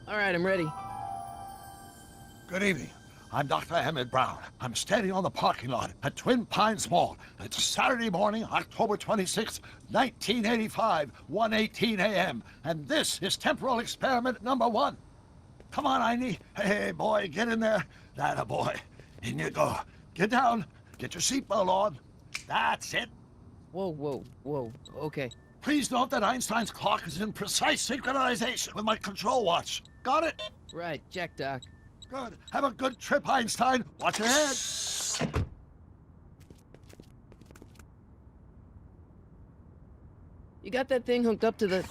All right, I'm ready. Good evening. I'm Dr. Emmett Brown. I'm standing on the parking lot at Twin Pines Mall. It's Saturday morning, October 26, 1985, 1:18 a.m. And this is temporal experiment number 1. Come on, Einie. Hey, boy, get in there. That a boy. In you go. Get down. Get your seatbelt on. That's it. Whoa. Okay. Please note that Einstein's clock is in precise synchronization with my control watch. Got it? Right, check, Doc. Good. Have a good trip, Einstein. Watch your head. You got that thing hooked up to the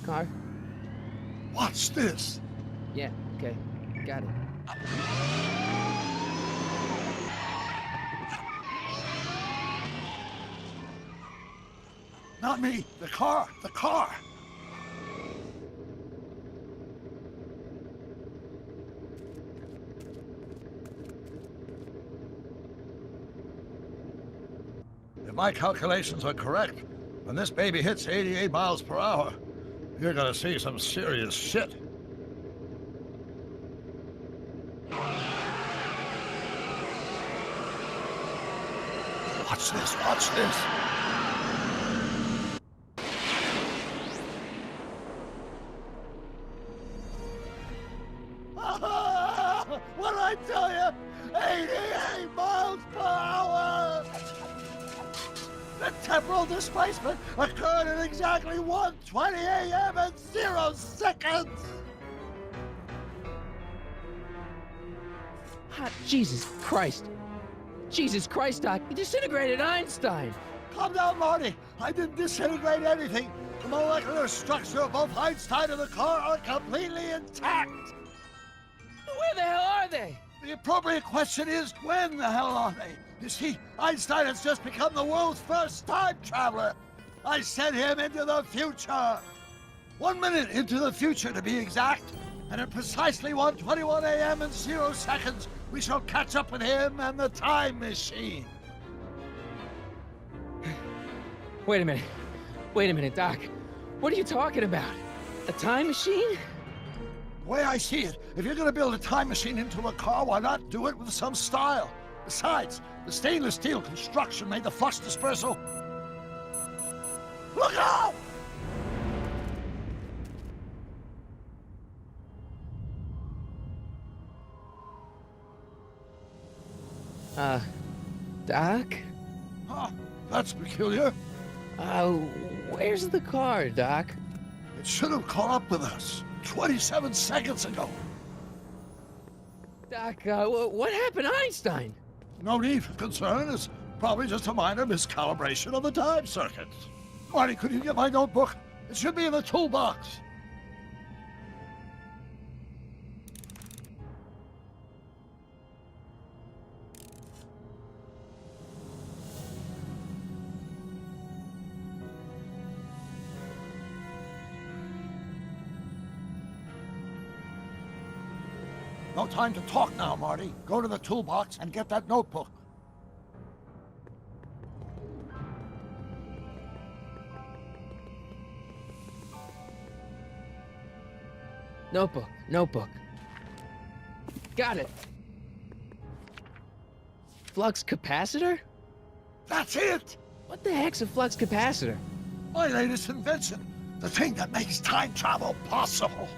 car? Watch this. Yeah, okay. Got it. Not me. The car. The car. If my calculations are correct, when this baby hits 88 miles per hour, you're gonna see some serious shit. Watch this, watch this. What did I tell you? 88 miles per hour! The temporal displacement occurred at exactly 1:20 a.m. and 0 seconds! Hot Jesus Christ. Jesus Christ, Doc. You disintegrated Einstein. Calm down, Marty. I didn't disintegrate anything. The molecular structure of both Einstein and the car are completely intact. Where the hell are they? The appropriate question is, when the hell are they? You see, Einstein has just become the world's first time traveler. I sent him into the future. 1 minute into the future, to be exact. And at precisely 1:21 a.m. and 0 seconds, we shall catch up with him and the time machine. Wait a minute, Doc. What are you talking about? A time machine? The way I see it, if you're gonna build a time machine into a car, why not do it with some style? Besides, the stainless steel construction made the flux dispersal. Look out! Doc? Huh, that's peculiar. Where's the car, Doc? It should have caught up with us 27 seconds ago. Doc, what happened to Einstein? No need for concern. It's probably just a minor miscalibration of the time circuits. Marty, could you get my notebook? It should be in the toolbox. No time to talk now, Marty. Go to the toolbox and get that notebook. Notebook. Got it. Flux capacitor? That's it! What the heck's a flux capacitor? My latest invention. The thing that makes time travel possible.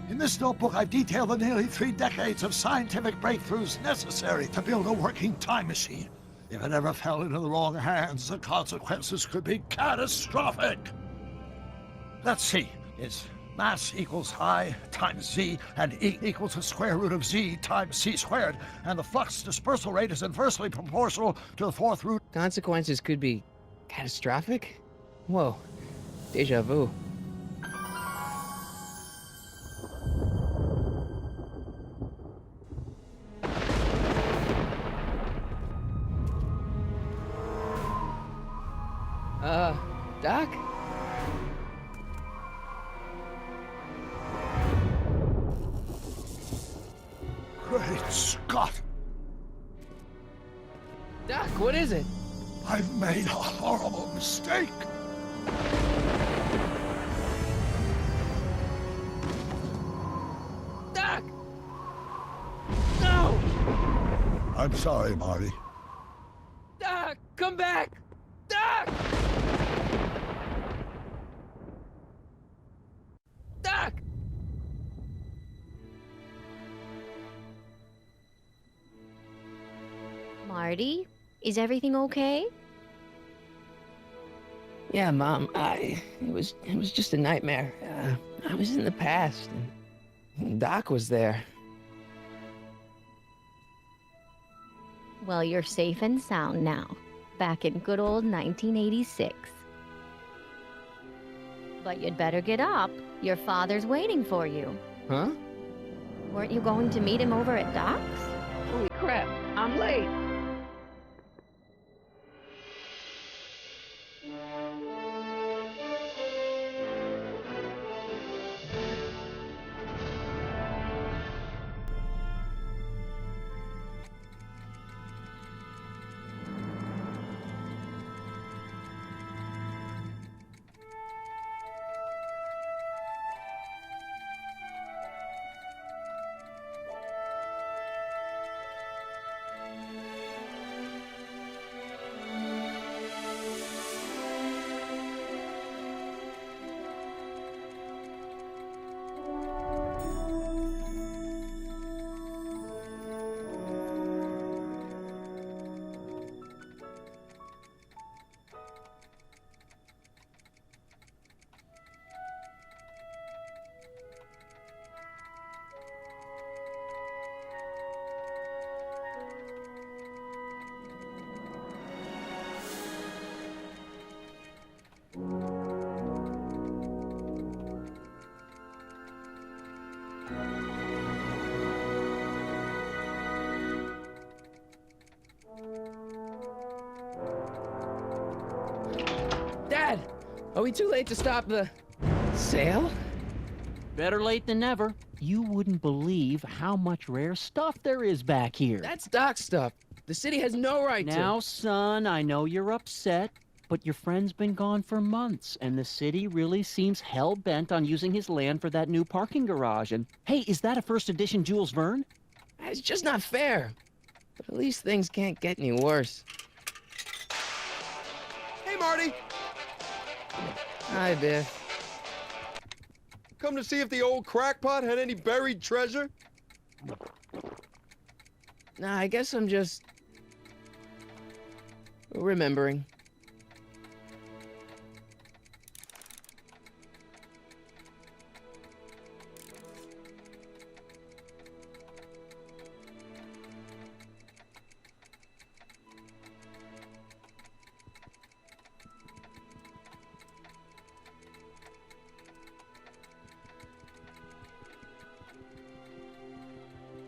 In this notebook, I've detailed the nearly 3 decades of scientific breakthroughs necessary to build a working time machine. If it ever fell into the wrong hands, the consequences could be catastrophic. Let's see. It's mass equals I times Z, and E equals the square root of Z times C squared, and the flux dispersal rate is inversely proportional to the 4th root. Consequences could be catastrophic? Whoa. Deja vu. Doc? Great Scott! Doc, what is it? I've made a horrible mistake. I'm sorry, Marty. Doc, come back! Doc! Doc! Marty, is everything okay? Yeah, Mom, it was just a nightmare. I was in the past, and Doc was there. Well, you're safe and sound now, back in good old 1986. But you'd better get up. Your father's waiting for you. Huh? Weren't you going to meet him over at Doc's? Holy crap, I'm late! Dad! Are we too late to stop the sale? Better late than never. You wouldn't believe how much rare stuff there is back here. That's Doc's stuff. The city has no right to. Now, son, I know you're upset, but your friend's been gone for months, and the city really seems hell-bent on using his land for that new parking garage. And, hey, is that a first edition Jules Verne? It's just not fair. But at least things can't get any worse. Hey, Marty! Hi, Biff. Come to see if the old crackpot had any buried treasure? Nah, I guess I'm just remembering.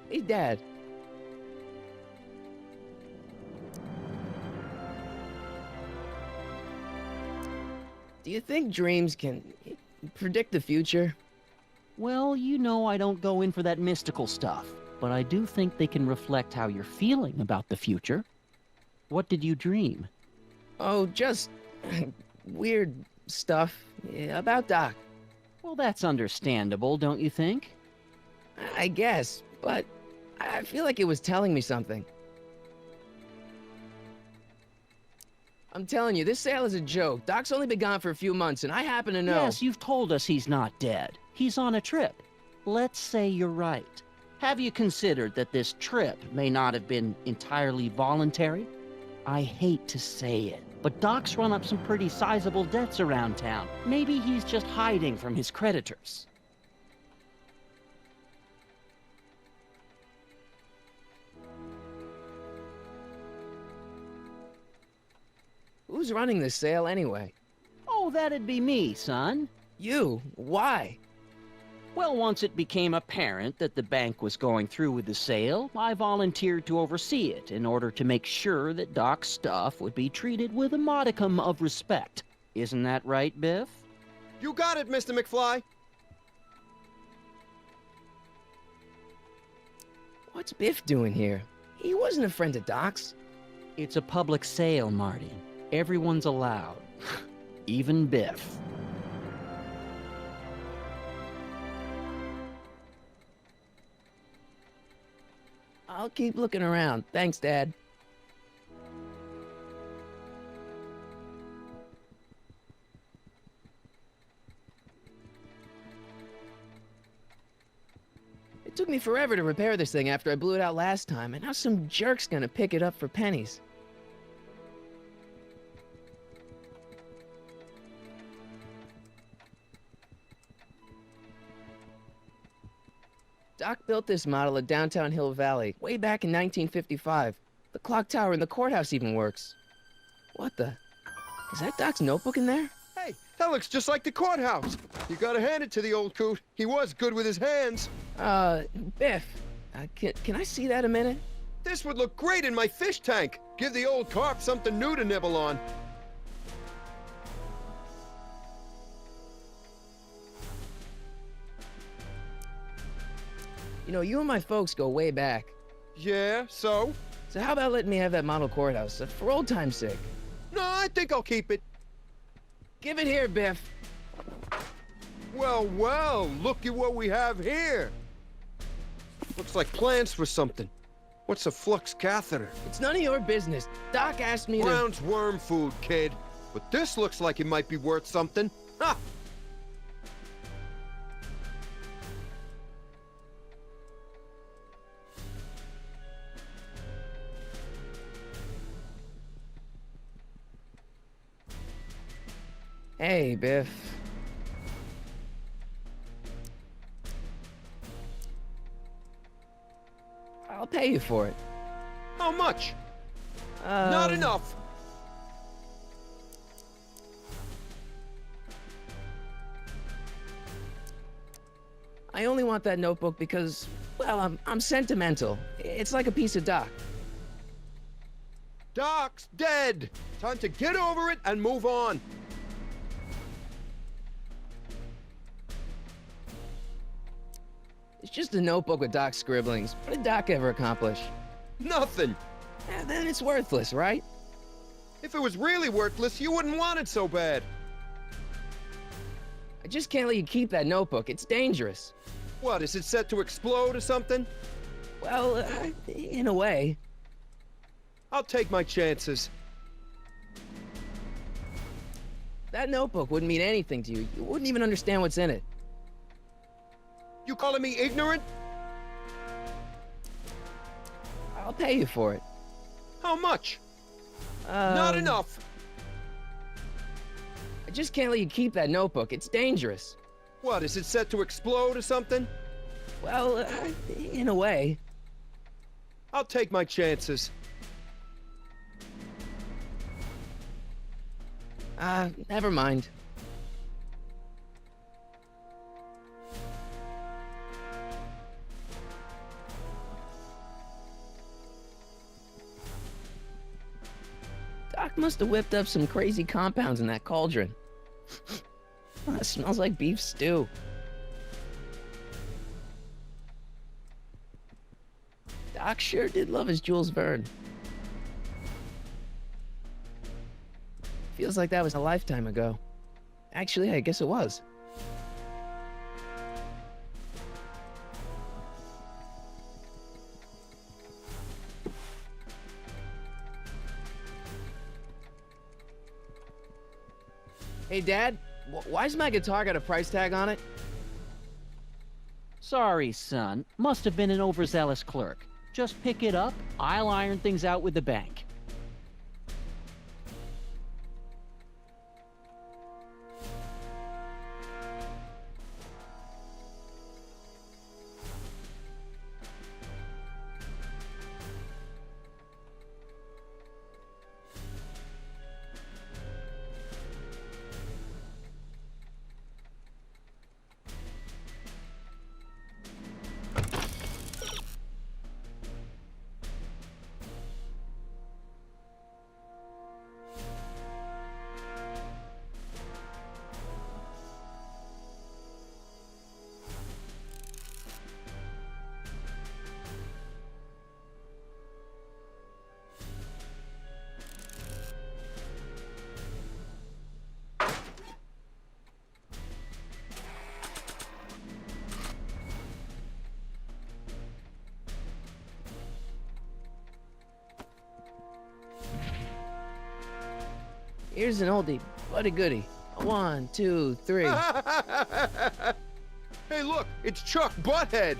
Hey, Dad. Do you think dreams can predict the future? Well, you know I don't go in for that mystical stuff, but I do think they can reflect how you're feeling about the future. What did you dream? Oh, just weird stuff about Doc. Well, that's understandable, don't you think? I guess, but I feel like it was telling me something. I'm telling you, this sale is a joke. Doc's only been gone for a few months, and I happen to know. Yes, you've told us he's not dead. He's on a trip. Let's say you're right. Have you considered that this trip may not have been entirely voluntary? I hate to say it, but Doc's run up some pretty sizable debts around town. Maybe he's just hiding from his creditors. Who's running this sale anyway? Oh, that'd be me, son. You? Why? Well, once it became apparent that the bank was going through with the sale, I volunteered to oversee it in order to make sure that Doc's stuff would be treated with a modicum of respect. Isn't that right, Biff? You got it, Mr. McFly! What's Biff doing here? He wasn't a friend of Doc's. It's a public sale, Marty. Everyone's allowed. Even Biff. I'll keep looking around. Thanks, Dad. It took me forever to repair this thing after I blew it out last time, and now some jerk's gonna pick it up for pennies. Doc built this model at downtown Hill Valley way back in 1955. The clock tower in the courthouse even works. What the? Is that Doc's notebook in there? Hey, that looks just like the courthouse. You gotta hand it to the old coot. He was good with his hands. Biff, can I see that a minute? This would look great in my fish tank. Give the old carp something new to nibble on. You know, you and my folks go way back. Yeah, so? So how about letting me have that model courthouse, for old time's sake? No, I think I'll keep it. Give it here, Biff. Well, well, look at what we have here. Looks like plans for something. What's a flux catheter? It's none of your business. Doc asked me to... Brown's worm food, kid. But this looks like it might be worth something. Ha! Hey, Biff. I'll pay you for it. How much? Not enough. I only want that notebook because, well, I'm sentimental. It's like a piece of Doc. Doc's dead. Time to get over it and move on. It's just a notebook with Doc's scribblings. What did Doc ever accomplish? Nothing. Then it's worthless, right? If it was really worthless, you wouldn't want it so bad. I just can't let you keep that notebook. It's dangerous. What, is it set to explode or something? Well, in a way. I'll take my chances. That notebook wouldn't mean anything to you. You wouldn't even understand what's in it. You calling me ignorant? I'll pay you for it. How much? Not enough. I just can't let you keep that notebook. It's dangerous. What, is it set to explode or something? Well, in a way. I'll take my chances. Never mind. Doc must have whipped up some crazy compounds in that cauldron. It smells like beef stew. Doc sure did love his Jules Verne. Feels like that was a lifetime ago. Actually, I guess it was. Hey, Dad, why's my guitar got a price tag on it? Sorry, son. Must have been an overzealous clerk. Just pick it up. I'll iron things out with the bank. Here's an oldie, but a goodie. 1, 2, 3. Hey, look, it's Chuck Butthead.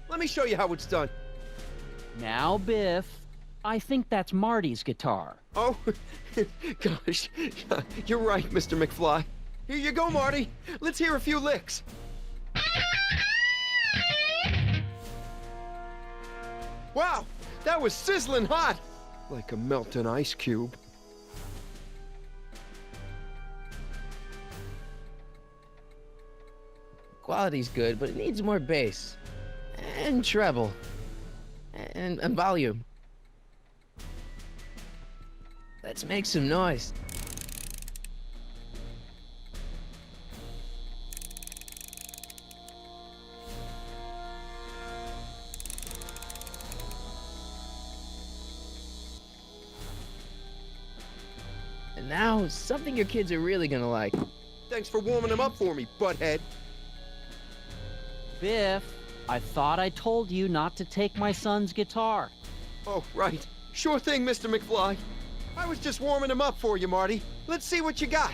Let me show you how it's done. Now, Biff, I think that's Marty's guitar. Oh, gosh, you're right, Mr. McFly. Here you go, Marty. Let's hear a few licks. Wow, that was sizzling hot, like a melting ice cube. Quality's good, but it needs more bass. And treble. And volume. Let's make some noise. And now, something your kids are really gonna like. Thanks for warming them up for me, Butthead. Biff, I thought I told you not to take my son's guitar. Oh, right. Sure thing, Mr. McFly. I was just warming him up for you, Marty. Let's see what you got.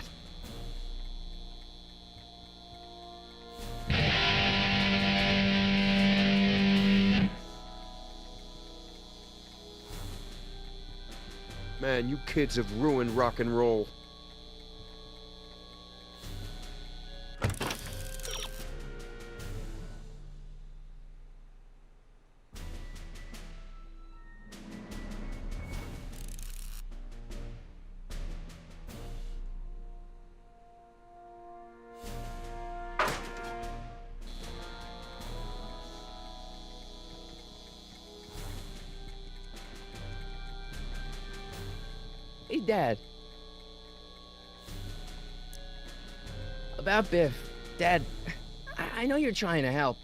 Man, you kids have ruined rock and roll. Hey, Dad. About Biff. Dad, I know you're trying to help.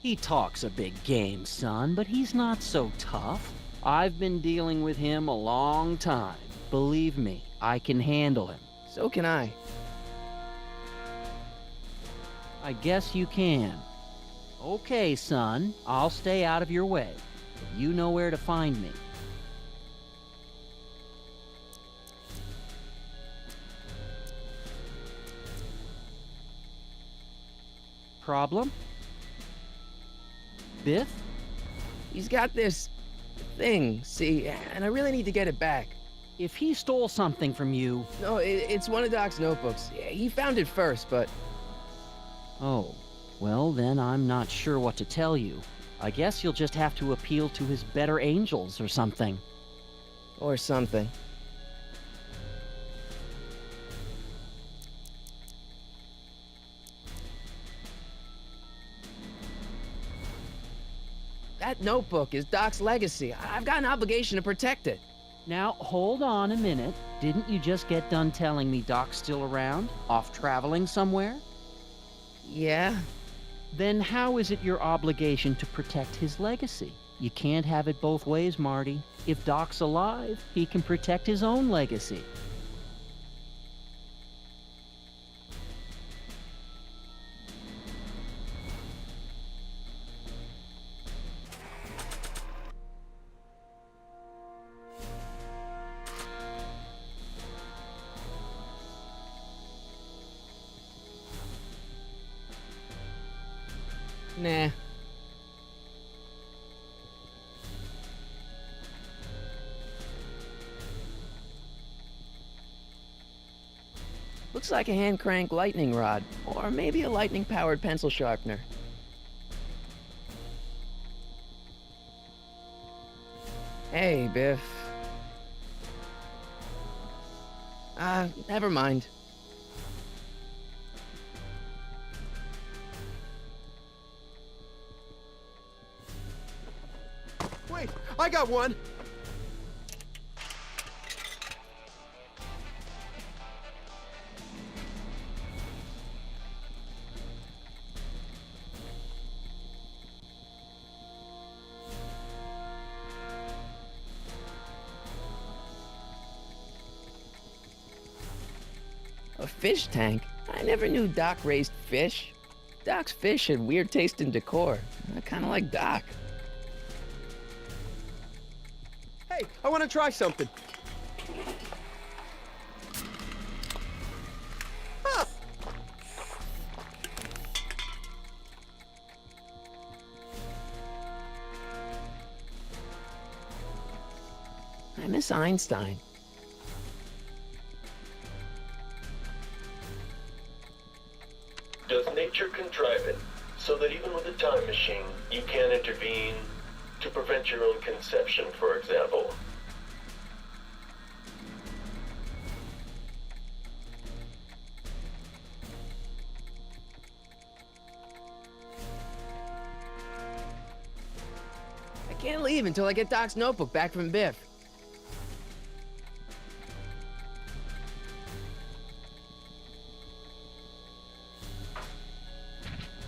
He talks a big game, son, but he's not so tough. I've been dealing with him a long time. Believe me, I can handle him. So can I. I guess you can. Okay, son, I'll stay out of your way. But you know where to find me. Problem? Biff? He's got this thing, see, and I really need to get it back. If he stole something from you... No, it's one of Doc's notebooks. Yeah, he found it first, but... Oh, well then I'm not sure what to tell you. I guess you'll just have to appeal to his better angels or something. Or something. That notebook is Doc's legacy. I've got an obligation to protect it. Now, hold on a minute. Didn't you just get done telling me Doc's still around? Off traveling somewhere? Yeah? Then how is it your obligation to protect his legacy? You can't have it both ways, Marty. If Doc's alive, he can protect his own legacy. Nah. Looks like a hand crank lightning rod, or maybe a lightning powered pencil sharpener. Hey, Biff. Never mind. Wait, I got one. A fish tank? I never knew Doc raised fish. Doc's fish had weird taste in decor. I kinda like Doc. Hey, Hey, I want to try something. Ah! I miss Einstein. Does nature contrive it so that even with a time machine, you can't intervene to prevent your own conception, for example? I can't leave until I get Doc's notebook back from Biff.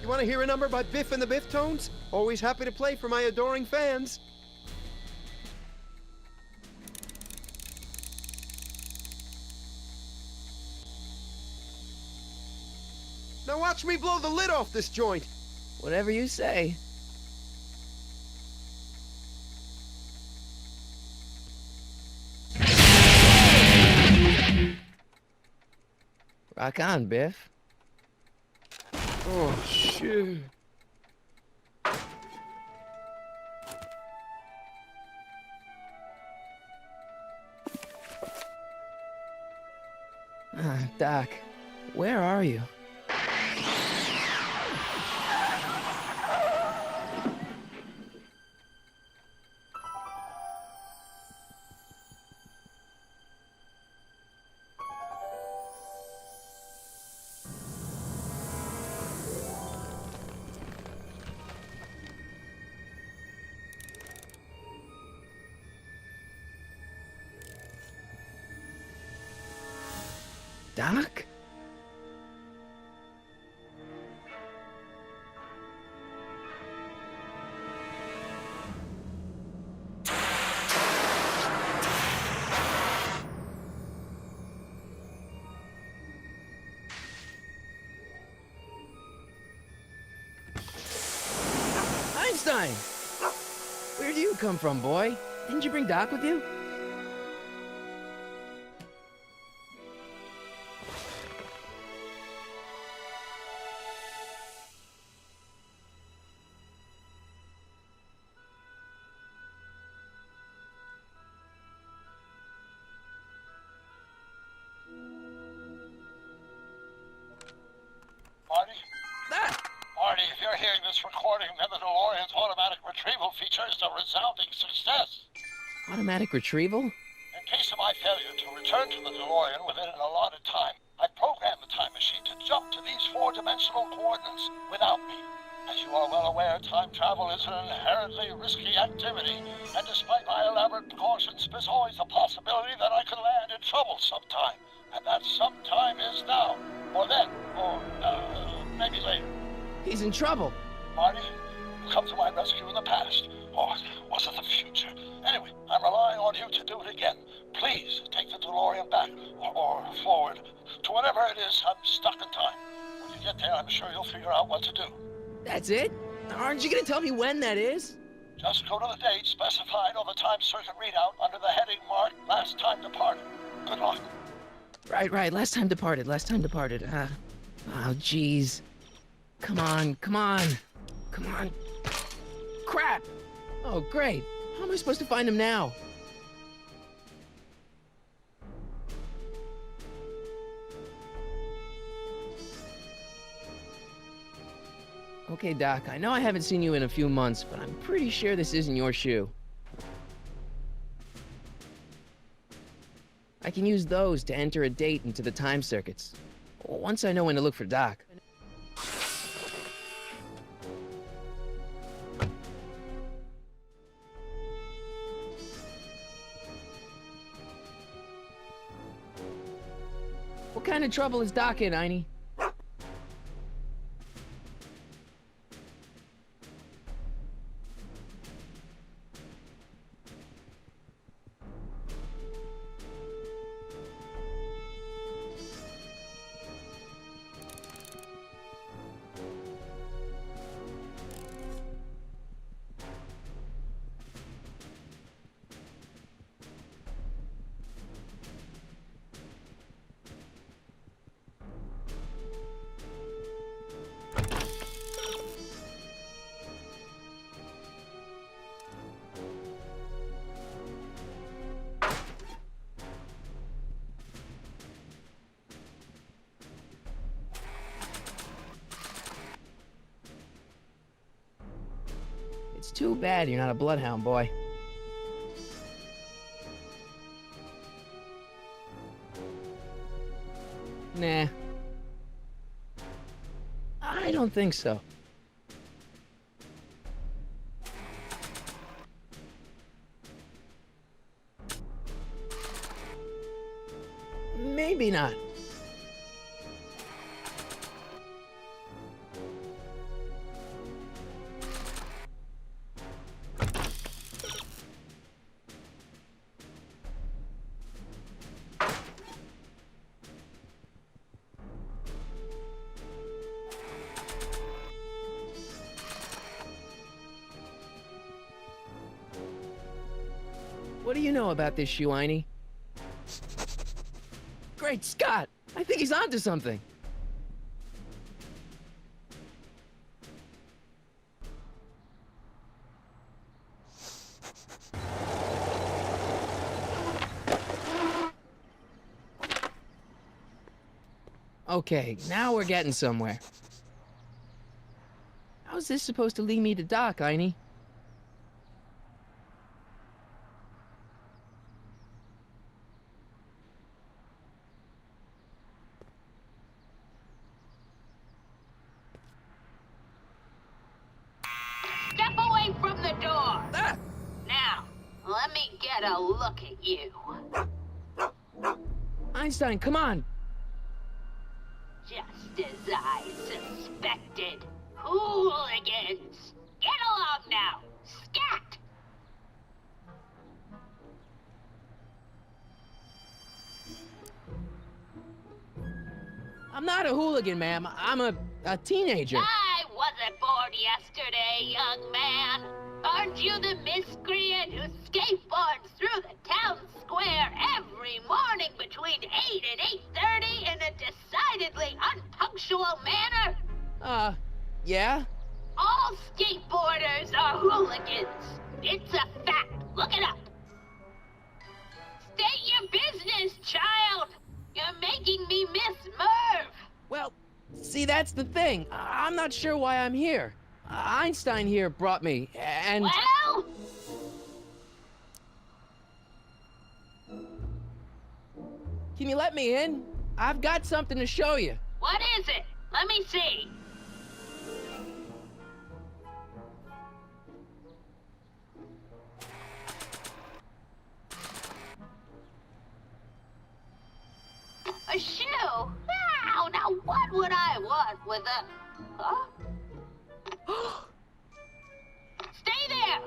You want to hear a number by Biff and the Biff Tones? Always happy to play for my adoring fans. Now watch me blow the lid off this joint. Whatever you say. Rock on, Biff. Oh, shit. Doc, where are you? Doc? Einstein! Where'd you come from, boy? Didn't you bring Doc with you? Marty? Ah! Marty, if you're hearing this recording, then the DeLorean's automatic retrieval feature is a resounding success. Automatic retrieval? In case of my failure to return to the DeLorean within an allotted time, I programmed the time machine to jump to these four-dimensional coordinates without me. As you are well aware, time travel is an inherently risky activity, and despite my elaborate precautions, there's always the possibility that I could land in trouble sometime. And that sometime is now, or then, or maybe later. He's in trouble. Marty, you come to my rescue in the past, or was it the future? Anyway, I'm relying on you to do it again. Please take the DeLorean back, or forward, to whatever it is I'm stuck in time. When you get there, I'm sure you'll figure out what to do. That's it? Aren't you gonna tell me when that is? Just go to the date specified on the time circuit readout under the heading marked Last Time Departed. Good luck. Right. Last time departed. Oh, jeez. Come on. Crap! Oh, great. How am I supposed to find him now? Okay, Doc, I know I haven't seen you in a few months, but I'm pretty sure this isn't your shoe. I can use those to enter a date into the time circuits. Once I know when to look for Doc. What kind of trouble is Doc in, Einie? It's too bad you're not a bloodhound, boy. Nah. I don't think so. Maybe not. What do you know about this Shuaini? Great Scott! I think he's onto something. Okay, now we're getting somewhere. How's this supposed to lead me to Doc, Einie? Step away from the door! Ah! Now, let me get a look at you. Einstein, come on! Just as I suspected. Hooligans! Get along now! Scat! I'm not a hooligan, ma'am. I'm a teenager. I wasn't born yesterday, young man. Aren't you the miscreant who skateboards through the town square every morning between 8 and 8:30 in a decidedly unpunctual manner? Yeah? All skateboarders are hooligans. It's a fact. Look it up. State your business, child. You're making me miss Merv. Well, see, that's the thing. I'm not sure why I'm here. Einstein here brought me, and... Well? Can you let me in? I've got something to show you. What is it? Let me see. A shoe? Wow, now what would I want with a... Huh? Stay there!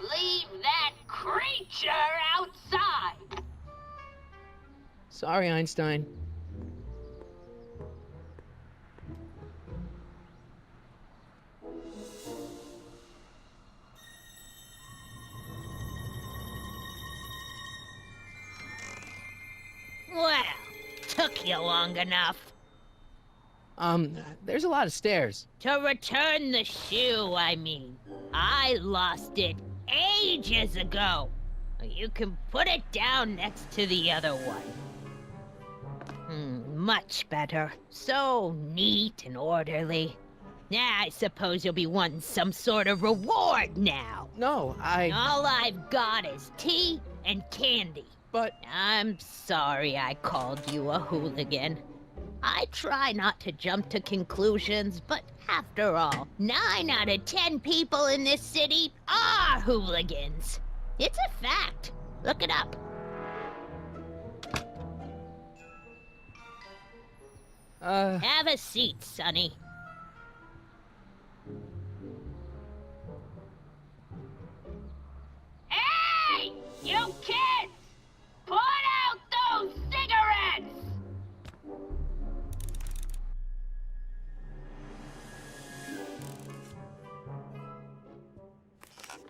Leave that creature outside! Sorry, Einstein. Well, took you long enough. There's a lot of stairs. To return the shoe, I mean. I lost it ages ago. You can put it down next to the other one. Much better. So neat and orderly. I suppose you'll be wanting some sort of reward now. No, All I've got is tea and candy. But... I'm sorry I called you a hooligan. I try not to jump to conclusions, but after all, 9 out of 10 people in this city are hooligans. It's a fact. Look it up. Have a seat, Sonny. Hey! You kids! Put out those cigarettes!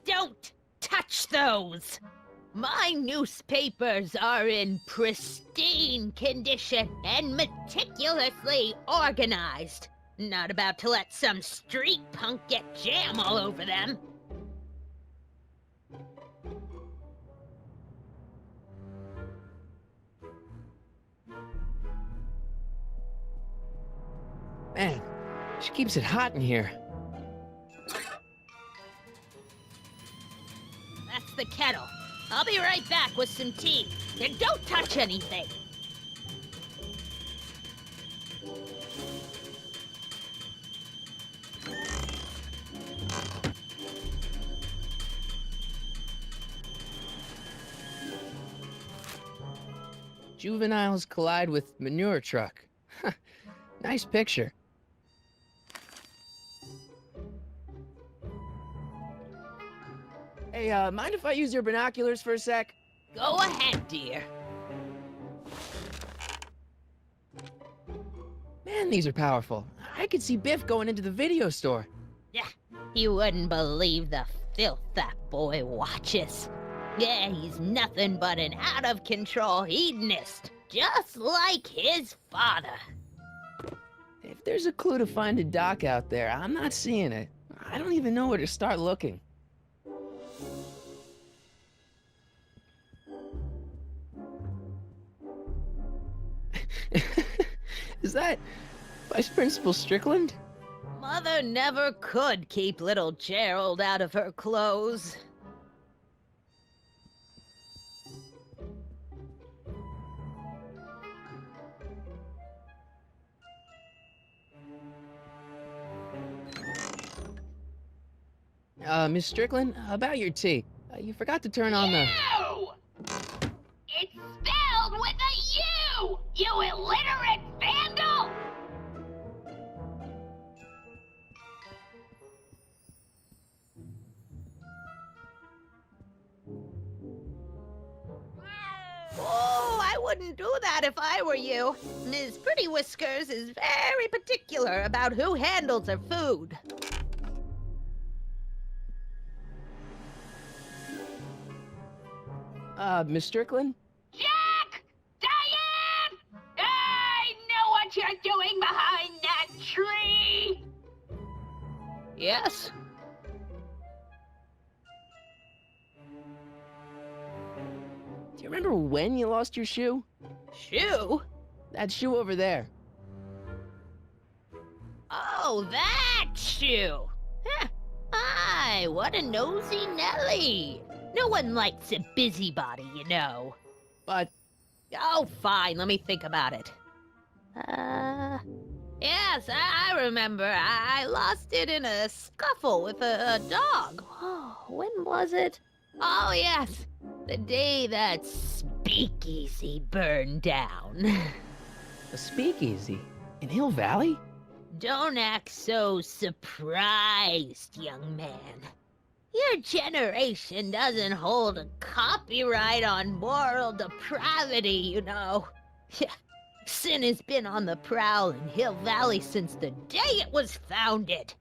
Don't touch those! My newspapers are in pristine condition and meticulously organized. Not about to let some street punk get jam all over them. Man, she keeps it hot in here. That's the kettle. I'll be right back with some tea. And don't touch anything. Juveniles collide with manure truck. Nice picture. Hey, mind if I use your binoculars for a sec? Go ahead, dear. Man, these are powerful. I could see Biff going into the video store. Yeah, you wouldn't believe the filth that boy watches. Yeah, he's nothing but an out-of-control hedonist, just like his father. If there's a clue to finding Doc out there, I'm not seeing it. I don't even know where to start looking. Is that Vice Principal Strickland? Mother never could keep little Gerald out of her clothes. Miss Strickland, about your tea. You forgot to turn on the... You! It's spelled with a U! You illiterate vandal! Oh, I wouldn't do that if I were you. Ms. Pretty Whiskers is very particular about who handles her food. Miss Strickland? Jack! Diane! I know what you're doing behind that tree! Yes? Do you remember when you lost your shoe? Shoe? That shoe over there. Oh, that shoe! Huh. Hi, what a nosy Nelly! No one likes a busybody, you know. But... Oh, fine, let me think about it. Yes, I remember. I lost it in a scuffle with a dog. Oh, when was it? Oh, yes, the day that speakeasy burned down. a speakeasy? In Hill Valley? Don't act so surprised, young man. Your generation doesn't hold a copyright on moral depravity, you know. Sin has been on the prowl in Hill Valley since the day it was founded.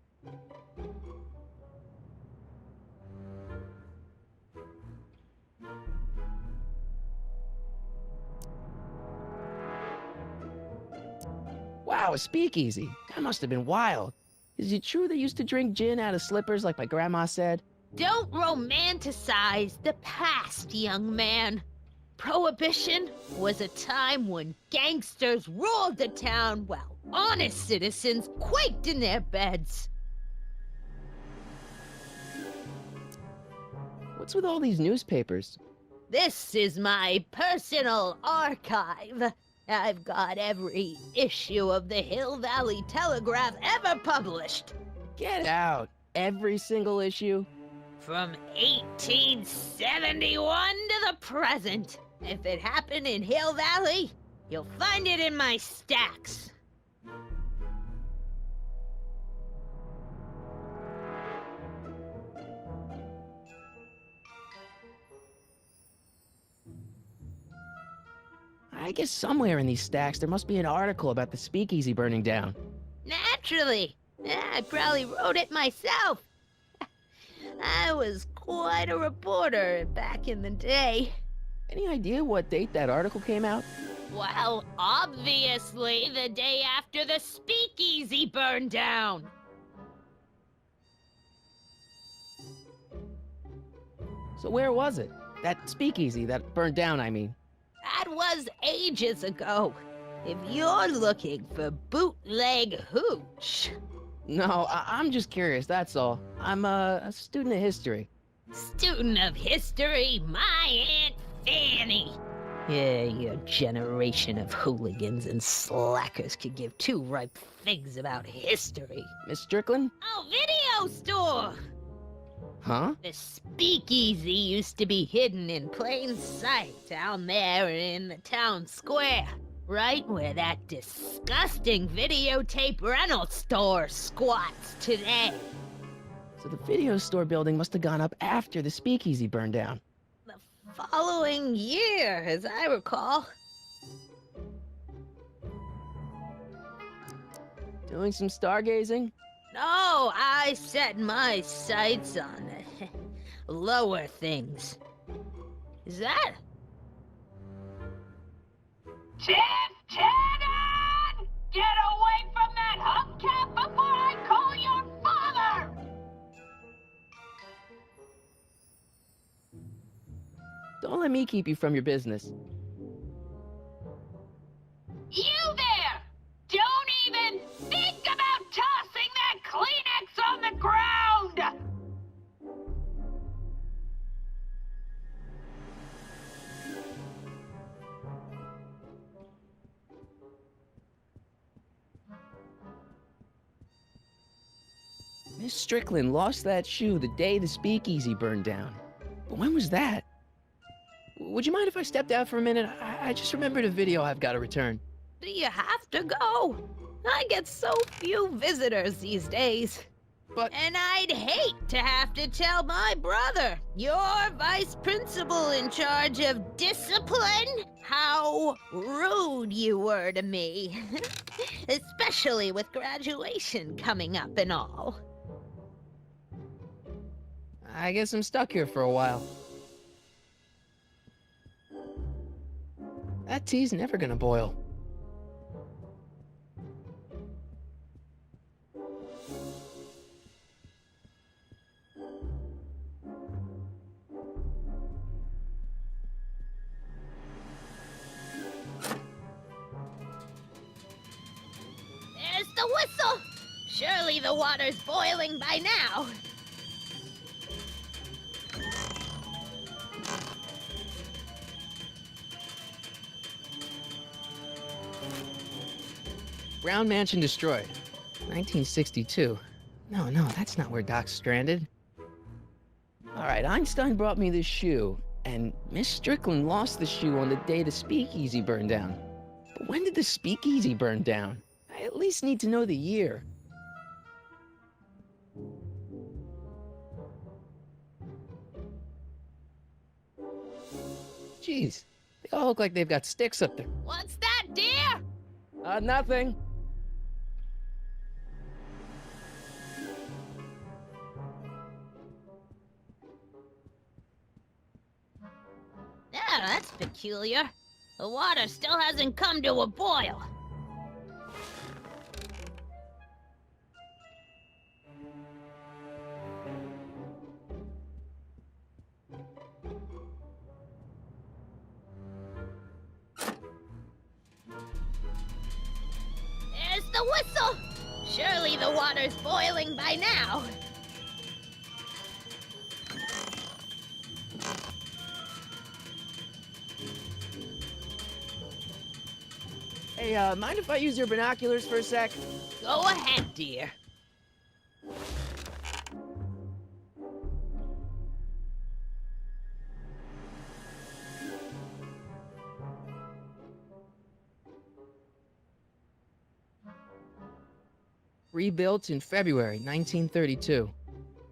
Wow, a speakeasy. That must have been wild. Is it true they used to drink gin out of slippers like my grandma said? Don't romanticize the past, young man. Prohibition was a time when gangsters ruled the town while honest citizens quaked in their beds. What's with all these newspapers? This is my personal archive. I've got every issue of the Hill Valley Telegraph ever published. Get out. Every single issue? From 1871 to the present. If it happened in Hill Valley, you'll find it in my stacks. I guess somewhere in these stacks there must be an article about the speakeasy burning down. Naturally. I probably wrote it myself. I was quite a reporter back in the day. Any idea what date that article came out? Well, obviously the day after the speakeasy burned down. So where was it? That speakeasy that burned down, I mean. That was ages ago. If you're looking for bootleg hooch. No, I'm just curious, that's all. I'm a student of history. Student of history, my Aunt Fanny. Yeah, your generation of hooligans and slackers could give two ripe figs about history. Miss Strickland? Oh, video store! Huh? The speakeasy used to be hidden in plain sight down there in the town square. Right where that disgusting videotape rental store squats today. So the video store building must have gone up after the speakeasy burned down. The following year, as I recall. Doing some stargazing? No, I set my sights on lower things. Is that? Tiff Tannen! Get away from that hubcap before I call your father! Don't let me keep you from your business. You there! Don't even think about tossing that Kleenex on the ground! Miss Strickland lost that shoe the day the speakeasy burned down. But when was that? Would you mind if I stepped out for a minute? I just remembered a video I've got to return. Do you have to go? I get so few visitors these days. But- And I'd hate to have to tell my brother, your vice principal in charge of discipline, how rude you were to me. Especially with graduation coming up and all. I guess I'm stuck here for a while. That tea's never gonna boil. There's the whistle! Surely the water's boiling by now. Brown Mansion destroyed. 1962. No, that's not where Doc's stranded. Alright, Einstein brought me this shoe, and Miss Strickland lost the shoe on the day the speakeasy burned down. But when did the speakeasy burn down? I at least need to know the year. Jeez, they all look like they've got sticks up there. What's that, dear? Nothing. Yeah, that's peculiar. The water still hasn't come to a boil. There's the whistle! Surely the water's boiling by now. Hey, mind if I use your binoculars for a sec? Go ahead, dear. Rebuilt in February 1932.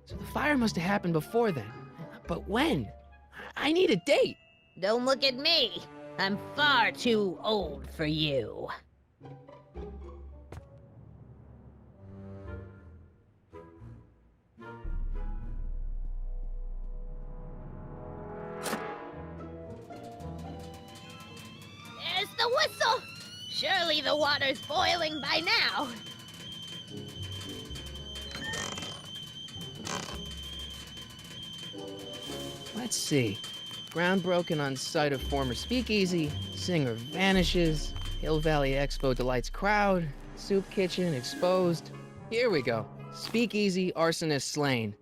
So the fire must have happened before then. But when? I need a date. Don't look at me. I'm far too old for you. There's the whistle! Surely the water's boiling by now. Let's see. Ground broken on site of former speakeasy. Singer vanishes. Hill Valley Expo delights crowd. Soup kitchen exposed. Here we go. Speakeasy arsonist slain.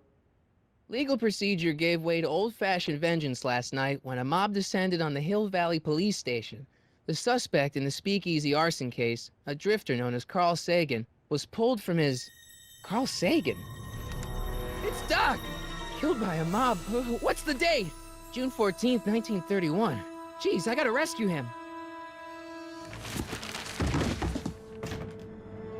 Legal procedure gave way to old-fashioned vengeance last night when a mob descended on the Hill Valley police station. The suspect in the speakeasy arson case, a drifter known as Carl Sagan, was pulled from his... Carl Sagan? It's Doc! Killed by a mob. What's the date? June 14th, 1931. Jeez, I gotta rescue him.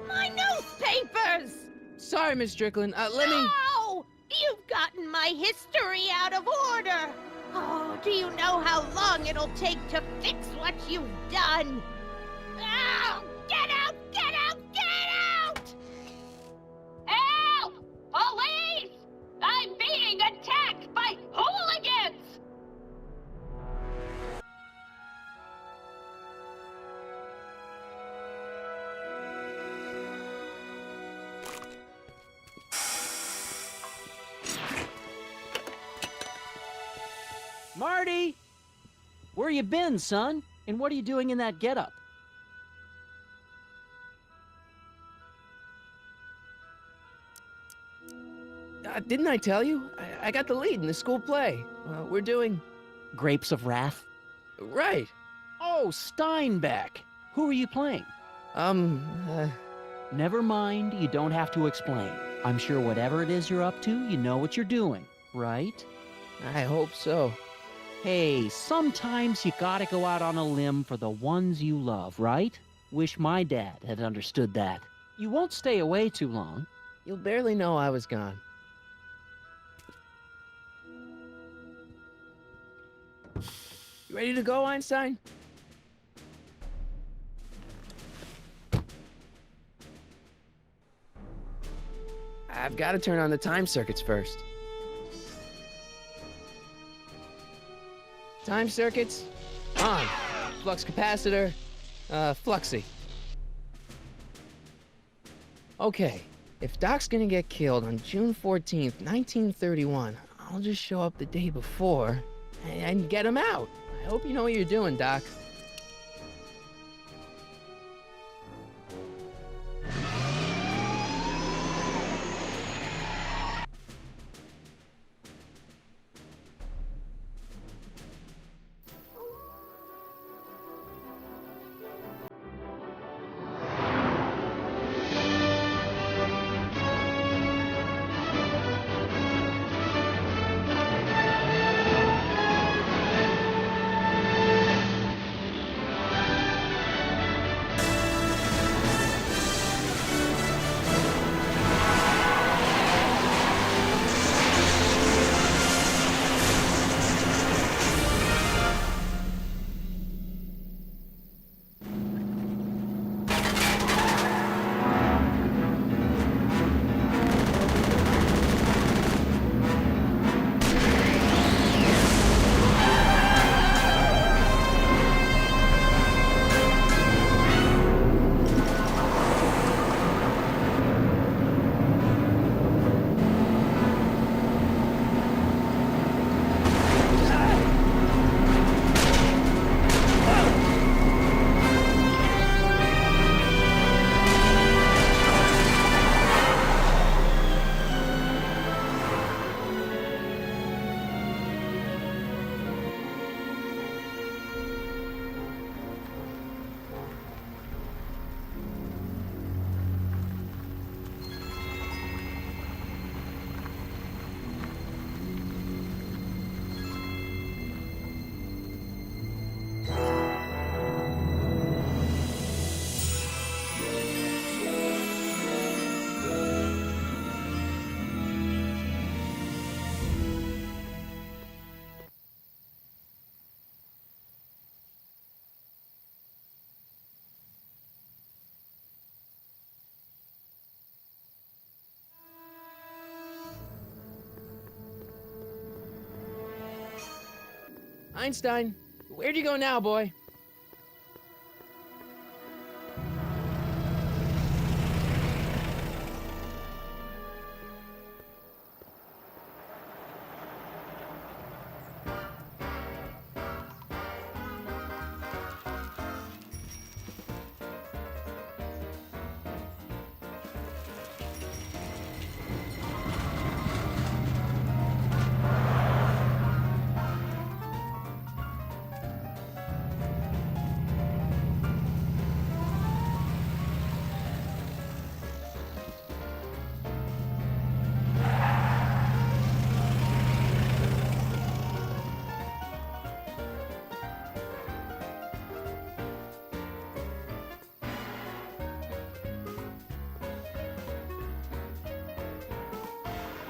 My newspapers! Sorry, Miss Strickland. Let me... No! You've gotten my history out of order! Oh, do you know how long it'll take to fix what you've done? Oh, get out! Get out! Get out! Help! Police! I'm being attacked by hooligans! Marty! Where you been, son? And what are you doing in that getup? Didn't I tell you? I got the lead in the school play. We're doing... Grapes of Wrath? Right. Oh, Steinbeck! Who are you playing? Never mind, you don't have to explain. I'm sure whatever it is you're up to, you know what you're doing, right? I hope so. Hey, sometimes you gotta go out on a limb for the ones you love, right? Wish my dad had understood that. You won't stay away too long. You'll barely know I was gone. You ready to go, Einstein? I've got to turn on the time circuits first. Time circuits, on. Flux capacitor, fluxy. Okay, if Doc's gonna get killed on June 14th, 1931, I'll just show up the day before and get him out. I hope you know what you're doing, Doc. Einstein, where'd you go now, boy?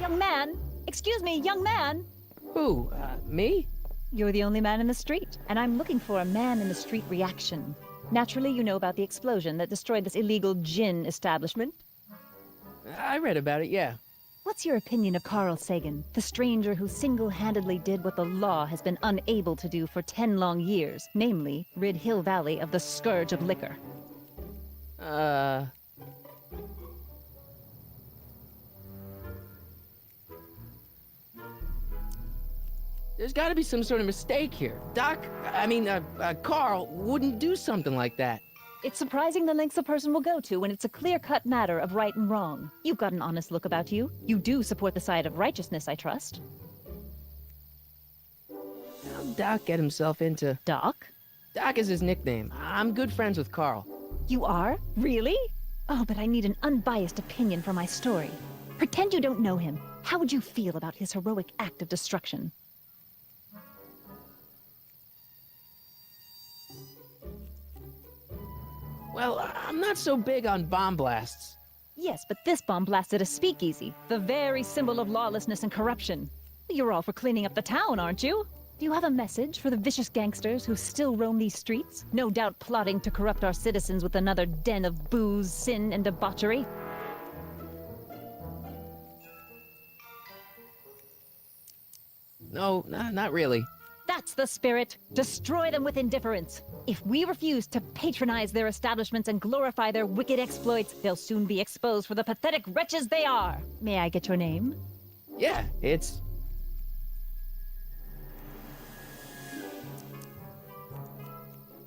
Young man! Excuse me, young man! Who? Me? You're the only man in the street, and I'm looking for a man-in-the-street reaction. Naturally, you know about the explosion that destroyed this illegal gin establishment. I read about it, yeah. What's your opinion of Carl Sagan, the stranger who single-handedly did what the law has been unable to do for 10 long years, namely, rid Hill Valley of the scourge of liquor? There's gotta be some sort of mistake here. Carl wouldn't do something like that. It's surprising the lengths a person will go to when it's a clear-cut matter of right and wrong. You've got an honest look about you. You do support the side of righteousness, I trust. How'd Doc get himself into... Doc? Doc is his nickname. I'm good friends with Carl. You are? Really? Oh, but I need an unbiased opinion for my story. Pretend you don't know him. How would you feel about his heroic act of destruction? Well, I'm not so big on bomb blasts. Yes, but this bomb blasted a speakeasy, the very symbol of lawlessness and corruption. You're all for cleaning up the town, aren't you? Do you have a message for the vicious gangsters who still roam these streets, no doubt plotting to corrupt our citizens with another den of booze, sin, and debauchery? No, not really. That's the spirit. Destroy them with indifference. If we refuse to patronize their establishments and glorify their wicked exploits, they'll soon be exposed for the pathetic wretches they are. May I get your name? Yeah, it's...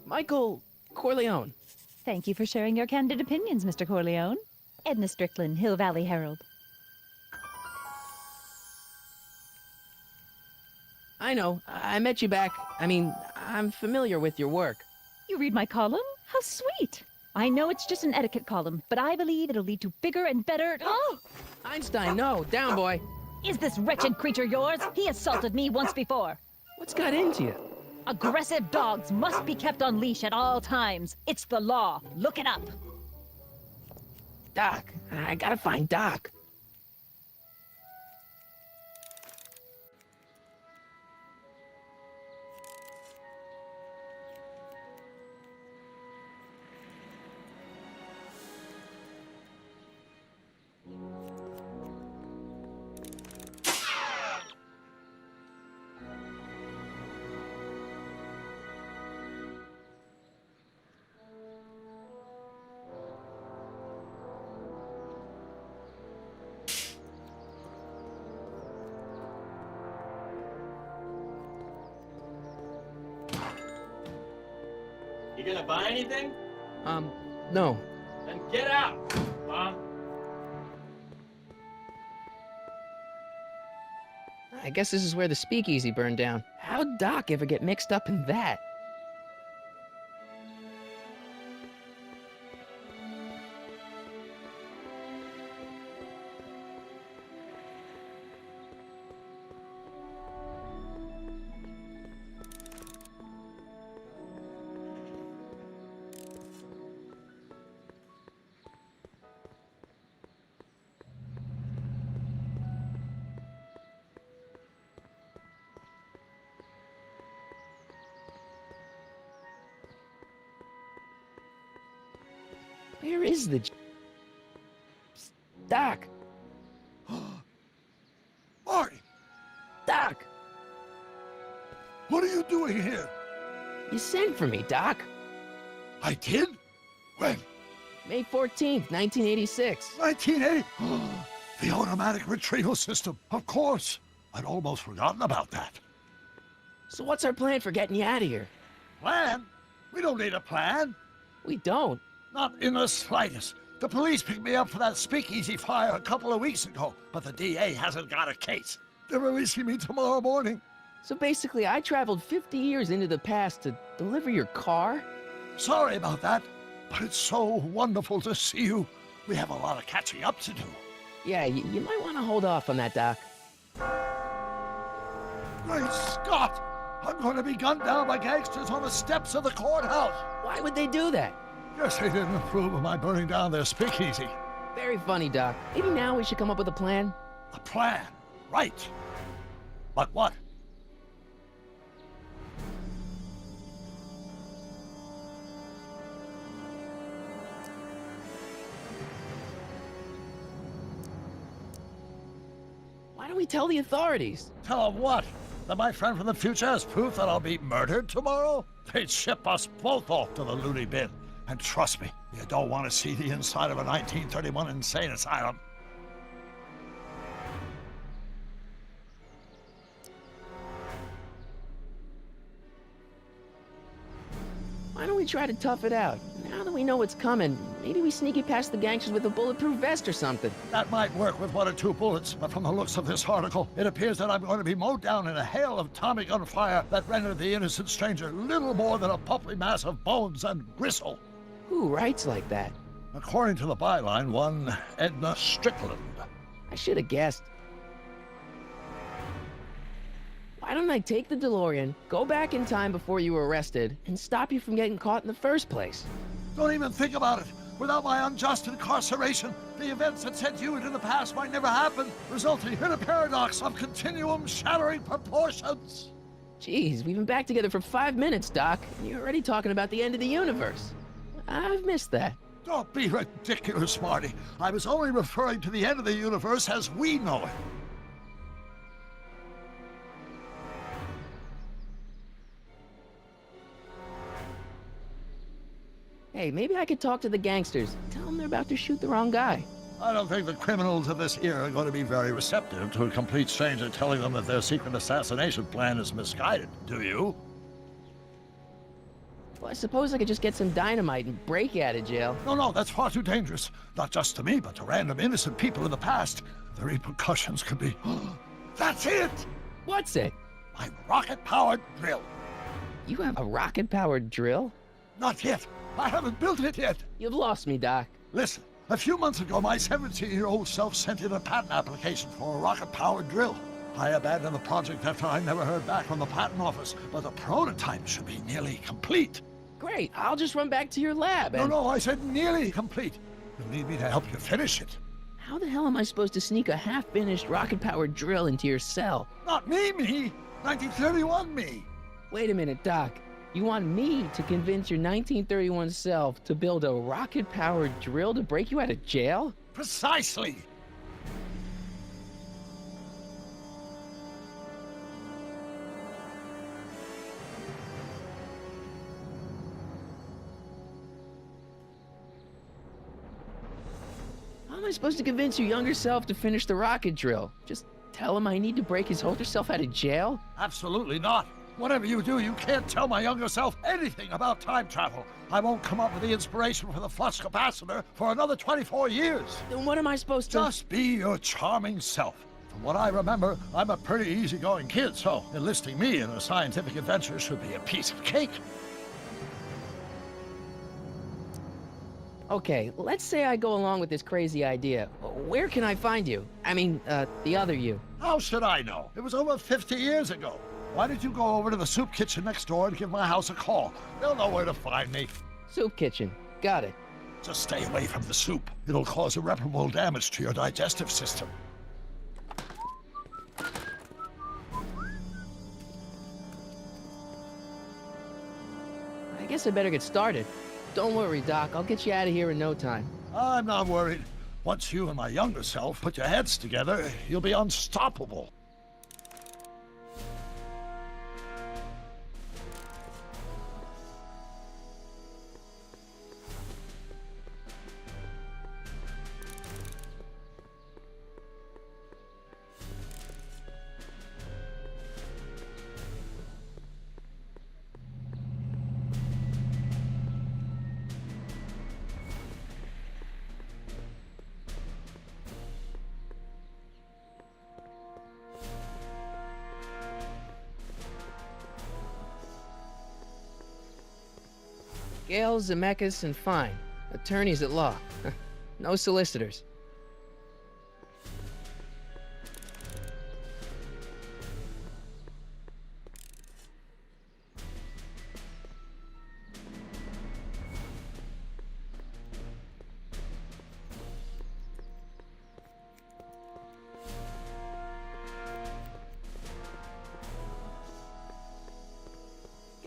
Michael Corleone. Thank you for sharing your candid opinions, Mr. Corleone. Edna Strickland, Hill Valley Herald. I know. I met you back. I'm familiar with your work. You read my column? How sweet! I know it's just an etiquette column, but I believe it'll lead to bigger and better... Oh! Einstein, no. Down, boy. Is this wretched creature yours? He assaulted me once before. What's got into you? Aggressive dogs must be kept on leash at all times. It's the law. Look it up. Doc. I gotta find Doc. You gonna buy anything? No. Then get out, Mom. I guess this is where the speakeasy burned down. How'd Doc ever get mixed up in that? Where is the... Doc! Marty! Doc! What are you doing here? You sent for me, Doc. I did? When? May 14th, 1986. 1980? The automatic retrieval system. Of course. I'd almost forgotten about that. So what's our plan for getting you out of here? Plan? We don't need a plan. We don't. Not in the slightest. The police picked me up for that speakeasy fire a couple of weeks ago, but the DA hasn't got a case. They're releasing me tomorrow morning. So basically, I traveled 50 years into the past to deliver your car? Sorry about that, but it's so wonderful to see you. We have a lot of catching up to do. Yeah, you might want to hold off on that, Doc. Great Scott! I'm going to be gunned down by gangsters on the steps of the courthouse. Why would they do that? Guess they didn't approve of my burning down their speakeasy. Very funny, Doc. Maybe now we should come up with a plan? A plan. Right. But what? Why don't we tell the authorities? Tell them what? That my friend from the future has proof that I'll be murdered tomorrow? They'd ship us both off to the loony bin. And trust me, you don't want to see the inside of a 1931 insane asylum. Why don't we try to tough it out? Now that we know what's coming, maybe we sneak it past the gangsters with a bulletproof vest or something. That might work with 1 or 2 bullets, but from the looks of this article, it appears that I'm going to be mowed down in a hail of Tommy gun fire that rendered the innocent stranger little more than a pulpy mass of bones and gristle. Who writes like that? According to the byline, one Edna Strickland. I should have guessed. Why don't I take the DeLorean, go back in time before you were arrested, and stop you from getting caught in the first place? Don't even think about it. Without my unjust incarceration, the events that sent you into the past might never happen, resulting in a paradox of continuum-shattering proportions. Jeez, we've been back together for 5 minutes, Doc, and you're already talking about the end of the universe. I've missed that. Don't be ridiculous, Marty. I was only referring to the end of the universe as we know it. Hey, maybe I could talk to the gangsters. Tell them they're about to shoot the wrong guy. I don't think the criminals of this era are going to be very receptive to a complete stranger telling them that their secret assassination plan is misguided, do you? Well, I suppose I could just get some dynamite and break you out of jail. No, that's far too dangerous. Not just to me, but to random innocent people in the past. The repercussions could be... That's it! What's it? My rocket-powered drill. You have a rocket-powered drill? Not yet. I haven't built it yet. You've lost me, Doc. Listen, a few months ago, my 17-year-old self sent in a patent application for a rocket-powered drill. I abandoned the project after I never heard back from the patent office, but the prototype should be nearly complete. Great, I'll just run back to your lab and... No, I said nearly complete. You'll need me to help you finish it. How the hell am I supposed to sneak a half-finished rocket-powered drill into your cell? Not me! 1931 me! Wait a minute, Doc. You want me to convince your 1931 self to build a rocket-powered drill to break you out of jail? Precisely! How am I supposed to convince your younger self to finish the rocket drill? Just tell him I need to break his older self out of jail? Absolutely not. Whatever you do, you can't tell my younger self anything about time travel. I won't come up with the inspiration for the flux capacitor for another 24 years. Then what am I supposed to... Just be your charming self. From what I remember, I'm a pretty easygoing kid, so enlisting me in a scientific adventure should be a piece of cake. Okay, let's say I go along with this crazy idea. Where can I find you? I mean, the other you. How should I know? It was over 50 years ago. Why don't you go over to the soup kitchen next door and give my house a call? They'll know where to find me. Soup kitchen. Got it. Just stay away from the soup. It'll cause irreparable damage to your digestive system. I guess I better get started. Don't worry, Doc. I'll get you out of here in no time. I'm not worried. Once you and my younger self put your heads together, you'll be unstoppable. Gale, Zemeckis, and Fine. Attorneys at law. No solicitors.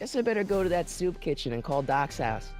Guess I better go to that soup kitchen and call Doc's house.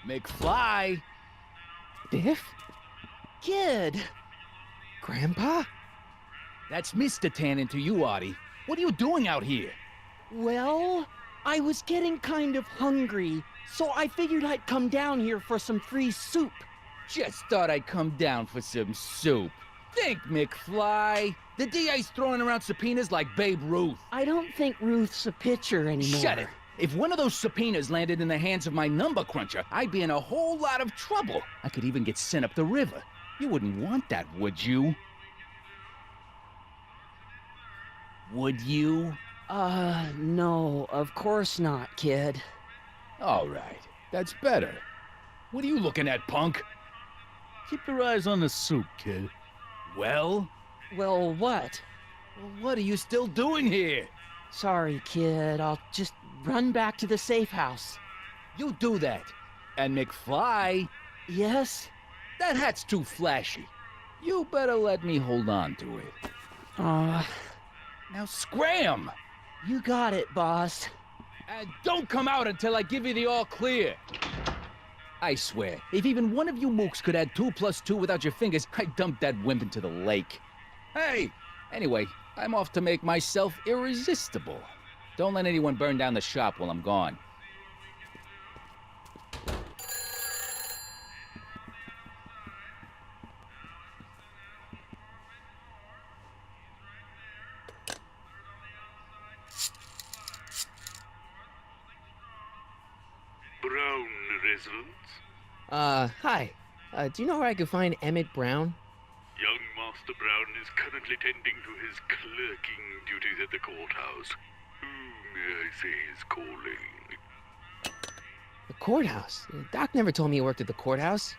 McFly! Biff? Kid! Grandpa? That's Mr. Tannen to you, Artie. What are you doing out here? Well, I was getting kind of hungry, so I figured I'd come down here for some free soup. Just thought I'd come down for some soup. Think, McFly. The DA's throwing around subpoenas like Babe Ruth. I don't think Ruth's a pitcher anymore. Shut it! If one of those subpoenas landed in the hands of my number cruncher, I'd be in a whole lot of trouble. I could even get sent up the river. You wouldn't want that, would you? Would you? No, of course not, kid. All right, that's better. What are you looking at, punk? Keep your eyes on the soup, kid. Well? Well, what? Well, what are you still doing here? Sorry, kid. I'll just run back to the safe house. You do that. And McFly, Yes? that hat's too flashy. You better let me hold on to it. Now scram! You got it, boss. And don't come out until I give you the all clear. I swear, if even one of you mooks could add 2 plus 2 without your fingers, I'd dump that wimp into the lake. Hey! Anyway, I'm off to make myself irresistible. Don't let anyone burn down the shop while I'm gone. Brown residence? Hi. Do you know where I could find Emmett Brown? Young Master Brown is currently tending to his clerking duties at the courthouse. Who may I say is calling? The courthouse? Doc never told me he worked at the courthouse.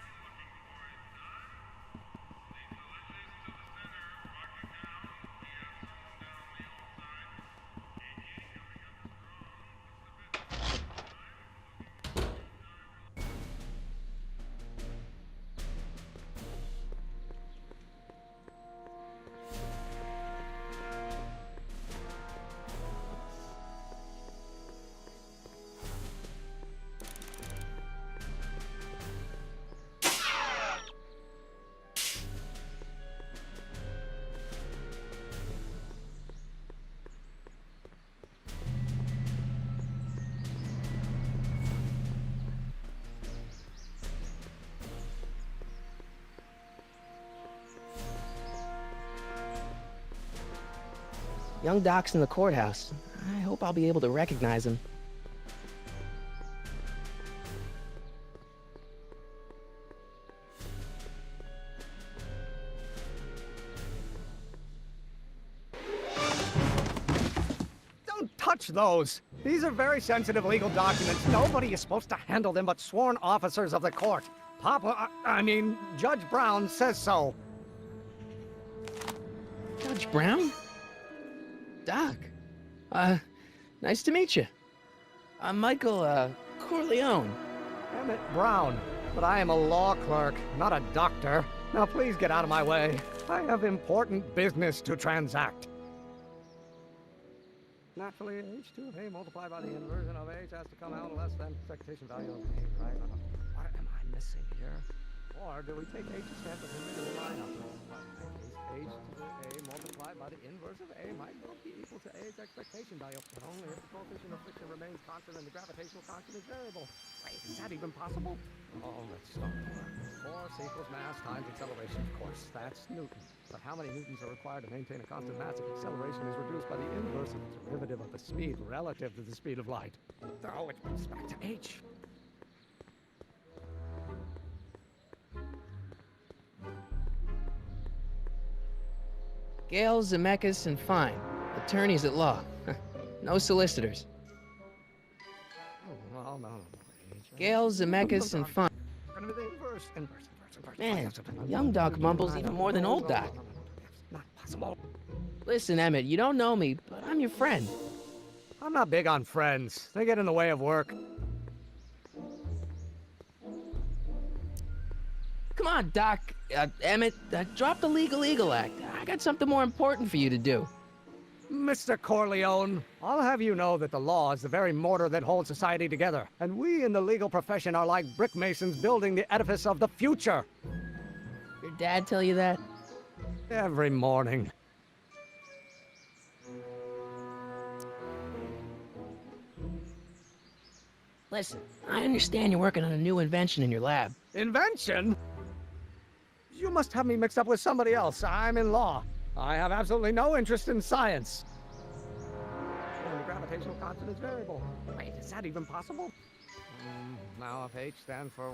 Young Doc's in the courthouse. I hope I'll be able to recognize him. Don't touch those! These are very sensitive legal documents. Nobody is supposed to handle them but sworn officers of the court. Judge Brown says so. Judge Brown? Doc. Nice to meet you. I'm Michael, Corleone. Emmett Brown. But I am a law clerk, not a doctor. Now please get out of my way. I have important business to transact. Naturally, h2 of A multiplied by the inversion of H has to come out less than expectation value of A, right? What am I missing here? Or do we take H's chance of him in the lineup? H to the A multiplied by the inverse of A might well be equal to A's expectation value, but only if the coefficient of friction remains constant and the gravitational constant is variable. Wait, is that even possible? Oh, let's start there. Force equals mass times acceleration, of course. That's Newton. But how many newtons are required to maintain a constant mass if acceleration is reduced by the inverse of the derivative of the speed relative to the speed of light? Oh, it brings back to H. Gale, Zemeckis, and Fine. Attorneys at law. No solicitors. Oh, no. Gale, Zemeckis, and Fine. Man, young Doc mumbles even more than old Doc. Not possible. Listen, Emmett, you don't know me, but I'm your friend. I'm not big on friends. They get in the way of work. Come on, Doc. Emmett, drop the Legal Eagle Act. I got something more important for you to do. Mr. Corleone, I'll have you know that the law is the very mortar that holds society together, and we in the legal profession are like brick masons building the edifice of the future. Your dad tell you that? Every morning. Listen, I understand you're working on a new invention in your lab. Invention? You must have me mixed up with somebody else. I'm in law. I have absolutely no interest in science. And the gravitational constant is variable. Wait, is that even possible? Now, if H stands for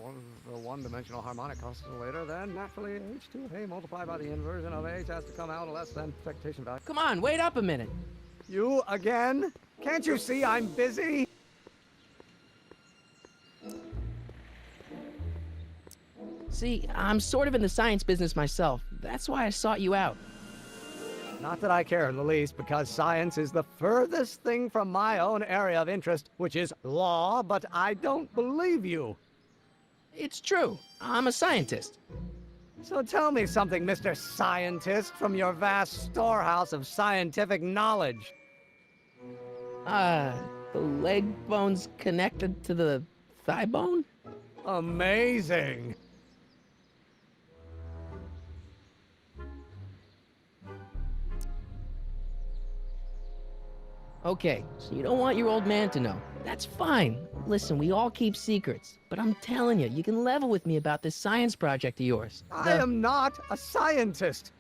the one-dimensional harmonic oscillator, then naturally H2A multiplied by the inversion of H has to come out less than expectation value. Come on, wait up a minute. You again? Can't you see I'm busy? See, I'm sort of in the science business myself. That's why I sought you out. Not that I care in the least, because science is the furthest thing from my own area of interest, which is law, but I don't believe you. It's true. I'm a scientist. So tell me something, Mr. Scientist, from your vast storehouse of scientific knowledge. The leg bone's connected to the thigh bone? Amazing. Okay, so you don't want your old man to know. That's fine. Listen, we all keep secrets. But I'm telling you, you can level with me about this science project of yours. I am not a scientist.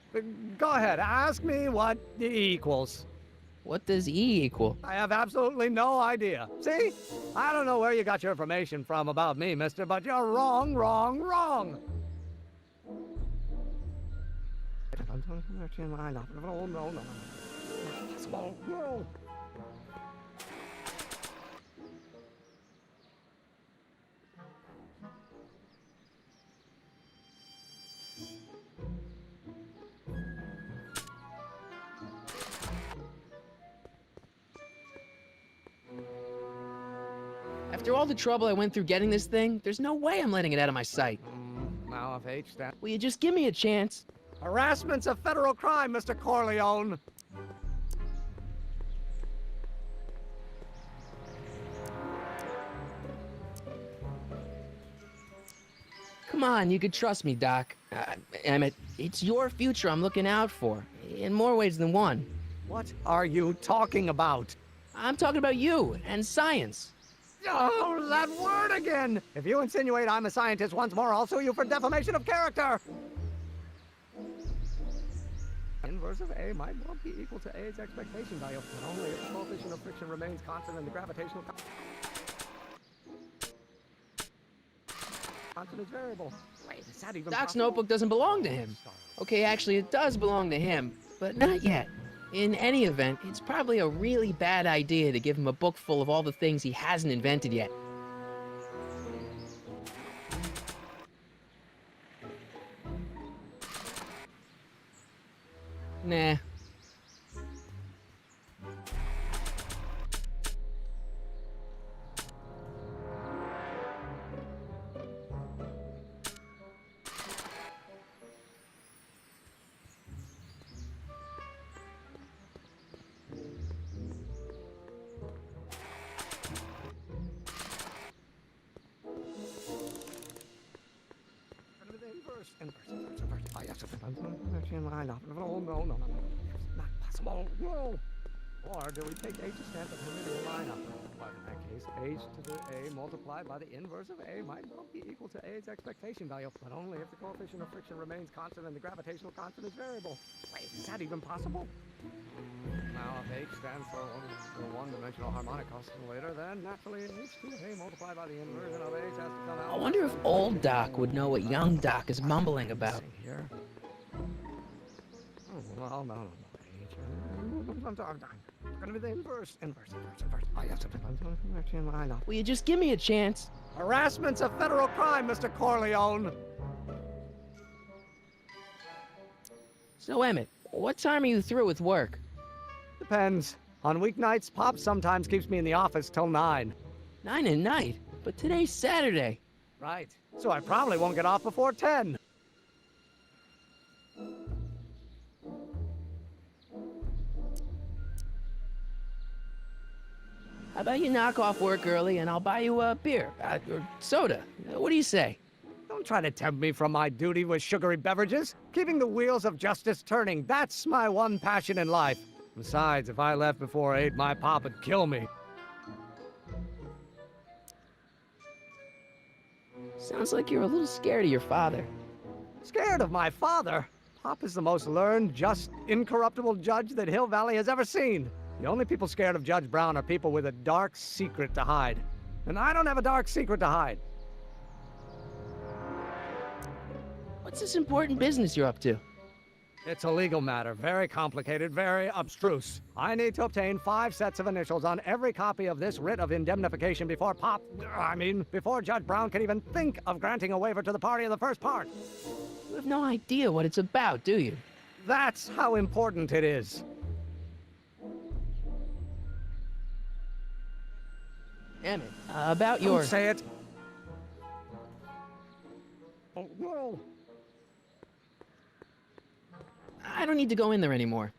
Go ahead, ask me what E equals. What does E equal? I have absolutely no idea. See? I don't know where you got your information from about me, mister, but you're wrong, wrong, wrong. No. After all the trouble I went through getting this thing, there's no way I'm letting it out of my sight. Now if H stands... Will you just give me a chance? Harassment's a federal crime, Mr. Corleone. Come on, you could trust me, Doc. Emmett, it's your future I'm looking out for, in more ways than one. What are you talking about? I'm talking about you and science. Oh, that word again! If you insinuate I'm a scientist once more, I'll sue you for defamation of character! Inverse of A might well be equal to A's expectation value, but only if the coefficient of friction remains constant and the gravitational constant is variable. Wait, is that even Doc's possible? notebook doesn't belong to him. Okay, actually, it does belong to him, but not yet. In any event, it's probably a really bad idea to give him a book full of all the things he hasn't invented yet. Nah. to line up. No. Not possible. No. Or do we take H's step and linear line up? Well, in that case, H to the A multiplied by the inverse of A might well be equal to A's expectation value, but only if the coefficient of friction remains constant and the gravitational constant is variable. Wait, is that even possible? Now, if H stands for one-dimensional harmonic oscillator, then naturally H to the A multiplied by the inversion of H has to come out. I wonder if old Doc would know what young Doc is mumbling about. Here. Oh, well, no. I'm gonna be the inverse. Oh, yes, line up. Will you just give me a chance? Harassment's a federal crime, Mr. Corleone. So, Emmett, what time are you through with work? Depends. On weeknights, Pop sometimes keeps me in the office till 9. 9 at night? But today's Saturday. Right. So I probably won't get off before 10. How about you knock off work early and I'll buy you a beer, or soda. What do you say? Don't try to tempt me from my duty with sugary beverages. Keeping the wheels of justice turning, that's my one passion in life. Besides, if I left before 8, my pop would kill me. Sounds like you're a little scared of your father. Scared of my father? Pop is the most learned, just, incorruptible judge that Hill Valley has ever seen. The only people scared of Judge Brown are people with a dark secret to hide. And I don't have a dark secret to hide. What's this important business you're up to? It's a legal matter, very complicated, very abstruse. I need to obtain 5 sets of initials on every copy of this writ of indemnification before before Judge Brown can even think of granting a waiver to the party in the first part. You have no idea what it's about, do you? That's how important it is. Emmett, about your... Don't say it. Oh, no. I don't need to go in there anymore.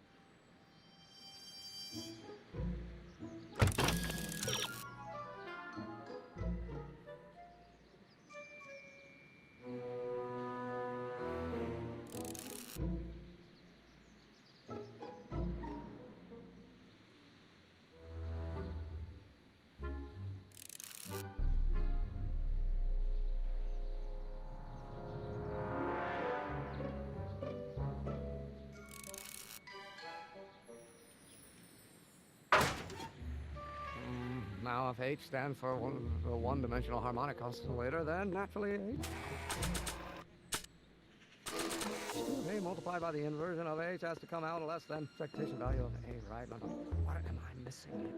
Now, if H stands for one-dimensional harmonic oscillator, then naturally A multiplied by the inversion of H has to come out less than expectation value of A, right? What am I missing?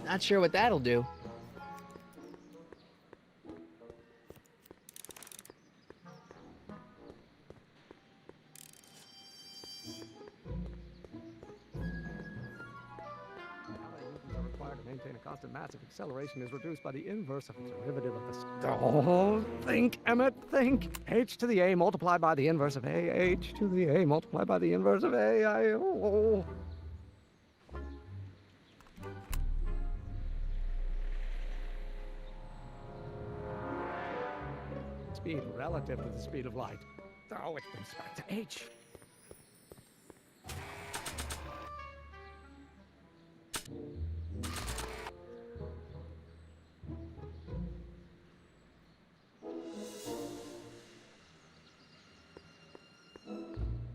Not sure what that'll do. Maintain a constant massive acceleration is reduced by the inverse of the derivative of the... Oh, think, Emmett, think. H to the A multiplied by the inverse of A. H to the A multiplied by the inverse of A. Speed relative to the speed of light. Oh, it brings back to H.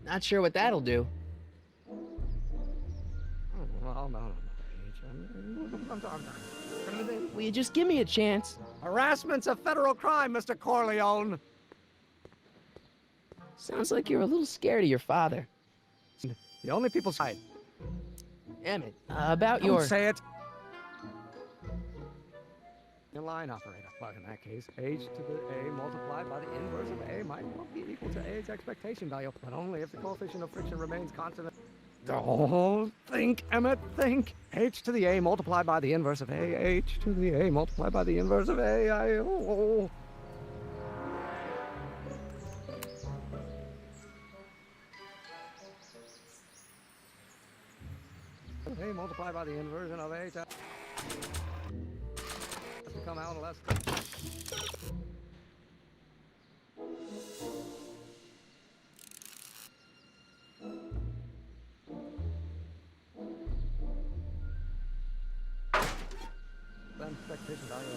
Not sure what that'll do. Oh, no. Will you just give me a chance? Harassment's a federal crime, Mr. Corleone. Sounds like you're a little scared of your father. The only people side. Emmett, about Don't your... say it. Your line operator. Well, in that case, H to the A multiplied by the inverse of A might well be equal to A's expectation value, but only if the coefficient of friction remains constant. Oh, think, Emmett, think. H to the A multiplied by the inverse of A. H to the A multiplied by the inverse of A. A multiplied by the inversion of H has to come out less than... expectation value.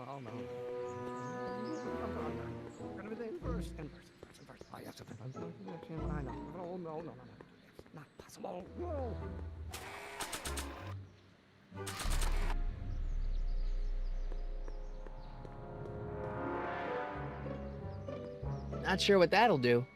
Oh no. Gonna be the inverse. Oh, yes, I know. Oh, no. It's not possible. No. Not sure what that'll do.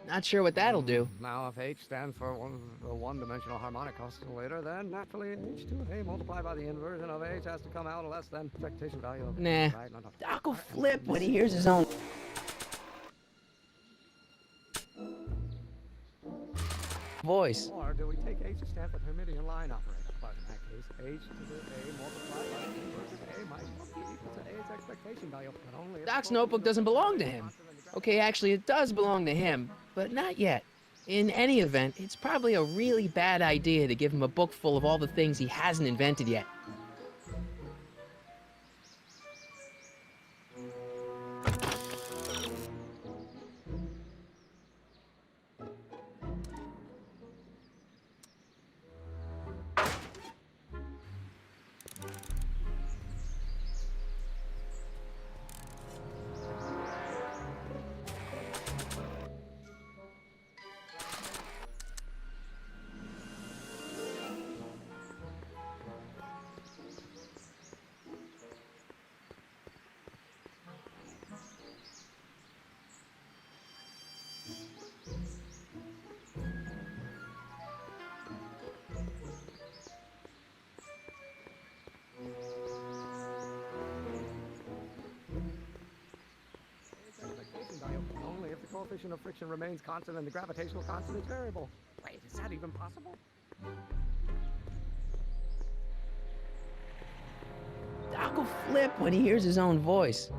Not sure what that'll do. Now, if H stands for the one-dimensional harmonic oscillator, then naturally H2A multiplied by the inversion of H has to come out less than expectation value of Nah. Right? No. Doc will flip when he hears his own voice. Or do we take H to stand for the Hermitian line operator? But in that case, H to the A multiplied by the inverse of A might not be equal to A's expectation value, but only if Doc's notebook doesn't belong to him. Okay, actually, it does belong to him, but not yet. In any event, it's probably a really bad idea to give him a book full of all the things he hasn't invented yet. Only if the coefficient of friction remains constant and the gravitational constant is variable. Wait, is that even possible? Doc will flip when he hears his own voice.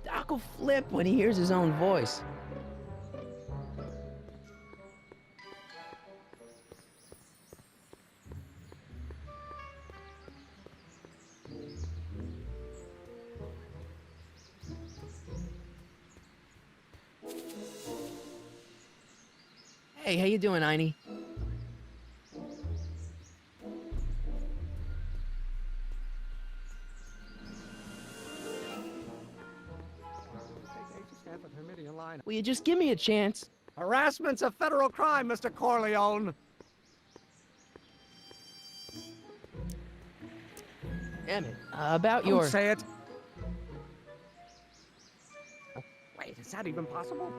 Doc will flip when he hears his own voice. Hey, how you doing, Einie? Will you just give me a chance? Harassment's a federal crime, Mr. Corleone. Emmett, about Don't your... say it. Wait, is that even possible?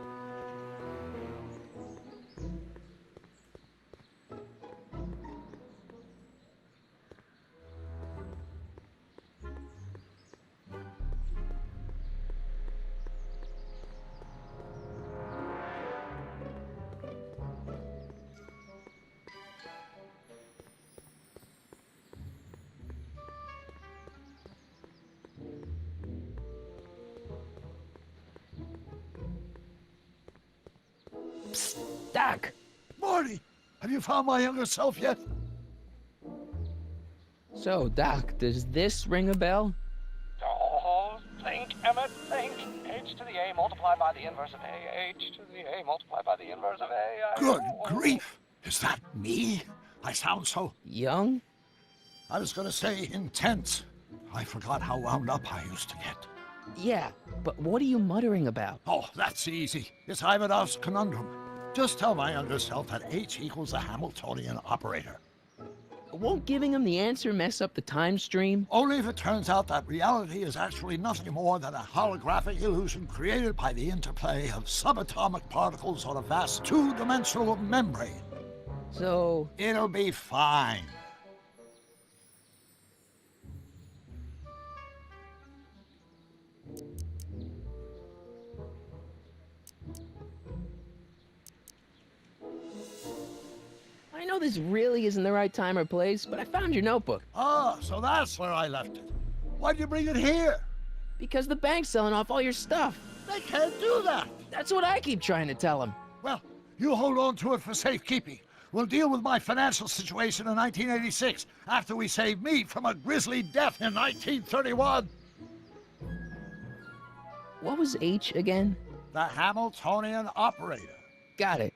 Psst, Doc! Marty, have you found my younger self yet? So, Doc, does this ring a bell? Oh, think, Emmett, think. H to the A multiplied by the inverse of A. H to the A multiplied by the inverse of A. Good grief! Is that me? I sound so... Young? I was gonna say intense. I forgot how wound up I used to get. Yeah, but what are you muttering about? Oh, that's easy. It's Ivanov's conundrum. Just tell my younger self that H equals the Hamiltonian operator. Won't giving him the answer mess up the time stream? Only if it turns out that reality is actually nothing more than a holographic illusion created by the interplay of subatomic particles on a vast two-dimensional membrane. So... It'll be fine. I know this really isn't the right time or place, but I found your notebook. Ah, so that's where I left it. Why'd you bring it here? Because the bank's selling off all your stuff. They can't do that. That's what I keep trying to tell them. Well, you hold on to it for safekeeping. We'll deal with my financial situation in 1986 after we save me from a grisly death in 1931. What was H again? The Hamiltonian operator. Got it.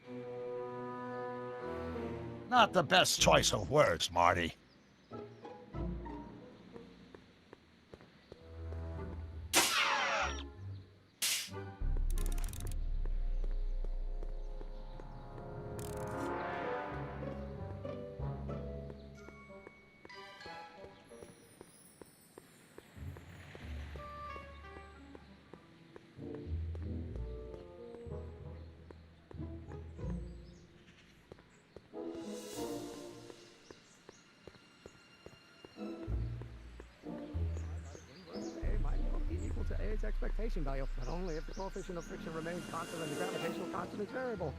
Not the best choice of words, Marty. Expectation value, but only if the coefficient of friction remains constant and the gravitational constant is variable.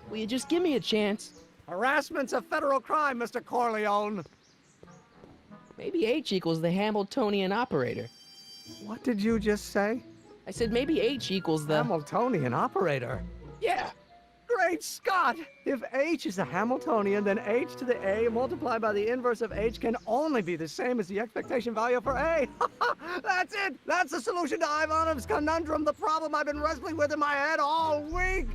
Will you just give me a chance? Harassment's a federal crime, Mr. Corleone. Maybe H equals the Hamiltonian operator. What did you just say? I said maybe H equals the... Hamiltonian operator? Yeah. Great Scott! If H is the Hamiltonian, then H to the A multiplied by the inverse of H can only be the same as the expectation value for A. That's it! That's the solution to Ivanov's conundrum, the problem I've been wrestling with in my head all week!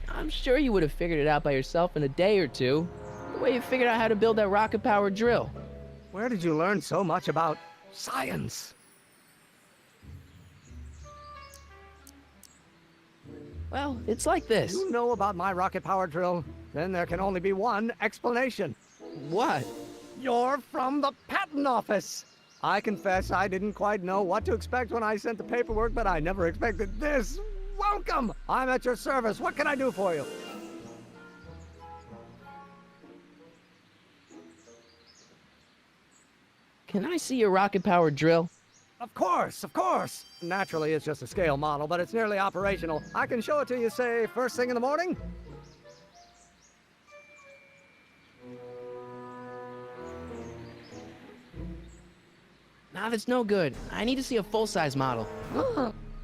I'm sure you would have figured it out by yourself in a day or two. The way you figured out how to build that rocket-powered drill. Where did you learn so much about science? Well, it's like this. You know about my rocket power drill? Then there can only be one explanation. What? You're from the patent office. I confess I didn't quite know what to expect when I sent the paperwork, but I never expected this. Welcome! I'm at your service. What can I do for you? Can I see your rocket-powered drill? Of course, of course. Naturally, it's just a scale model, but it's nearly operational. I can show it to you, say, first thing in the morning. Nah, that's no good. I need to see a full-size model.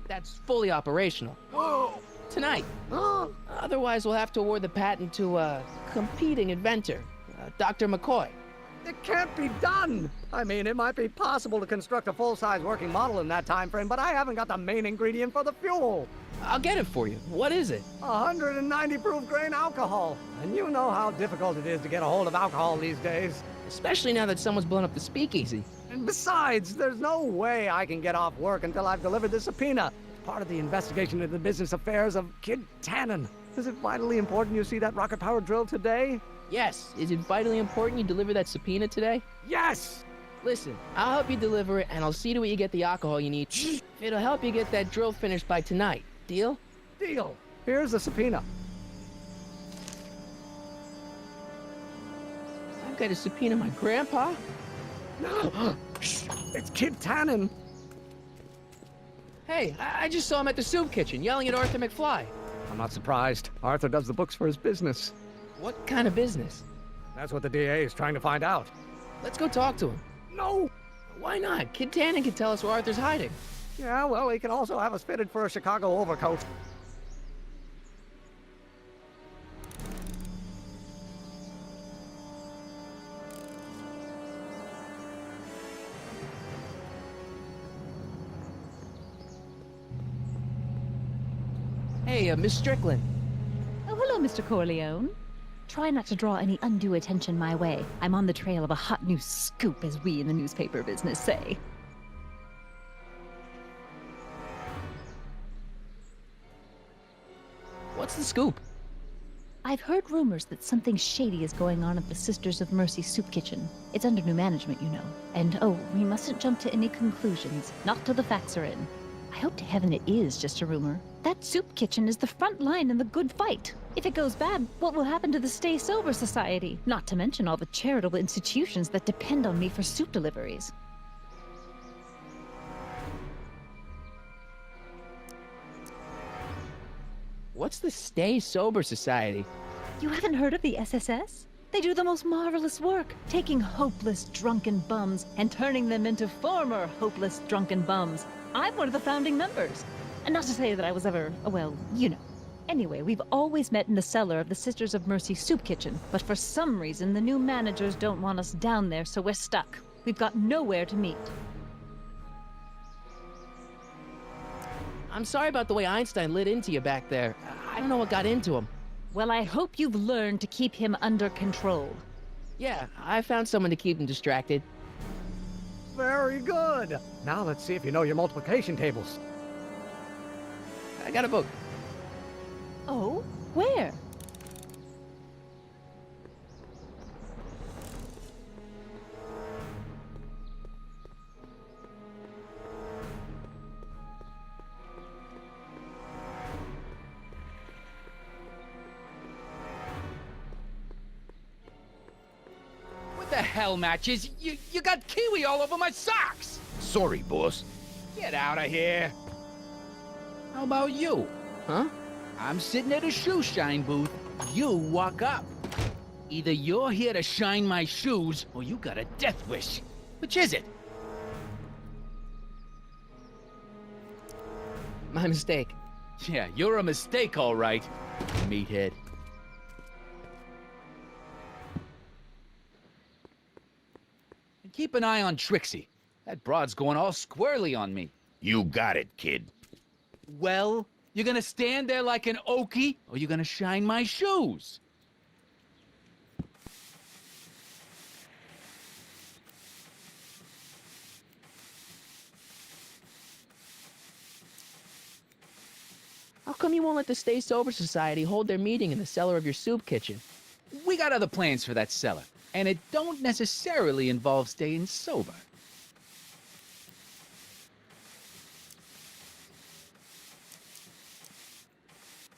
That's fully operational. Tonight. Otherwise, we'll have to award the patent to a competing inventor, Dr. McCoy. It can't be done! I mean, it might be possible to construct a full-size working model in that time frame, but I haven't got the main ingredient for the fuel. I'll get it for you. What is it? 190 proof grain alcohol. And you know how difficult it is to get a hold of alcohol these days. Especially now that someone's blown up the speakeasy. And besides, there's no way I can get off work until I've delivered the subpoena. It's part of the investigation into the business affairs of Kid Tannen. Is it vitally important you see that rocket-powered drill today? Yes. Is it vitally important you deliver that subpoena today? Yes! Listen, I'll help you deliver it, and I'll see to it you get the alcohol you need. It'll help you get that drill finished by tonight. Deal? Deal. Here's the subpoena. I've got to subpoena my grandpa? It's Kid Tannen. Hey, I just saw him at the soup kitchen, yelling at Arthur McFly. I'm not surprised. Arthur does the books for his business. What kind of business? That's what the DA is trying to find out. Let's go talk to him. No! Why not? Kid Tannen can tell us where Arthur's hiding. Yeah, well, he can also have us fitted for a Chicago overcoat. Hey, Miss Strickland. Oh, hello, Mr. Corleone. Try not to draw any undue attention my way. I'm on the trail of a hot new scoop, as we in the newspaper business say. the scoop? I've heard rumors that something shady is going on at the Sisters of Mercy Soup Kitchen. It's under new management, you know. And oh, we mustn't jump to any conclusions, not till the facts are in. I hope to heaven it is just a rumor. That soup kitchen is the front line in the good fight. If it goes bad, what will happen to the Stay Sober Society? Not to mention all the charitable institutions that depend on me for soup deliveries. What's the Stay Sober Society? You haven't heard of the SSS? They do the most marvelous work, taking hopeless drunken bums and turning them into former hopeless drunken bums. I'm one of the founding members. And not to say that I was ever, well, you know. Anyway, we've always met in the cellar of the Sisters of Mercy Soup Kitchen, but for some reason the new managers don't want us down there, so we're stuck. We've got nowhere to meet. I'm sorry about the way Einstein lit into you back there. I don't know what got into him. Well, I hope you've learned to keep him under control. Yeah, I found someone to keep him distracted. Very good. Now let's see if you know your multiplication tables. I got a book. Oh? Where? What the hell, Matches? You got kiwi all over my socks! Sorry, boss. Get out of here! How about you? Huh? I'm sitting at a shoe shine booth. You walk up. Either you're here to shine my shoes, or you got a death wish. Which is it? My mistake. Yeah, you're a mistake, all right, meathead. And keep an eye on Trixie. That broad's going all squirrely on me. You got it, kid. Well, you're gonna stand there like an okie, or you're gonna shine my shoes? How come you won't let the Stay Sober Society hold their meeting in the cellar of your soup kitchen? We got other plans for that cellar, and it don't necessarily involve staying sober.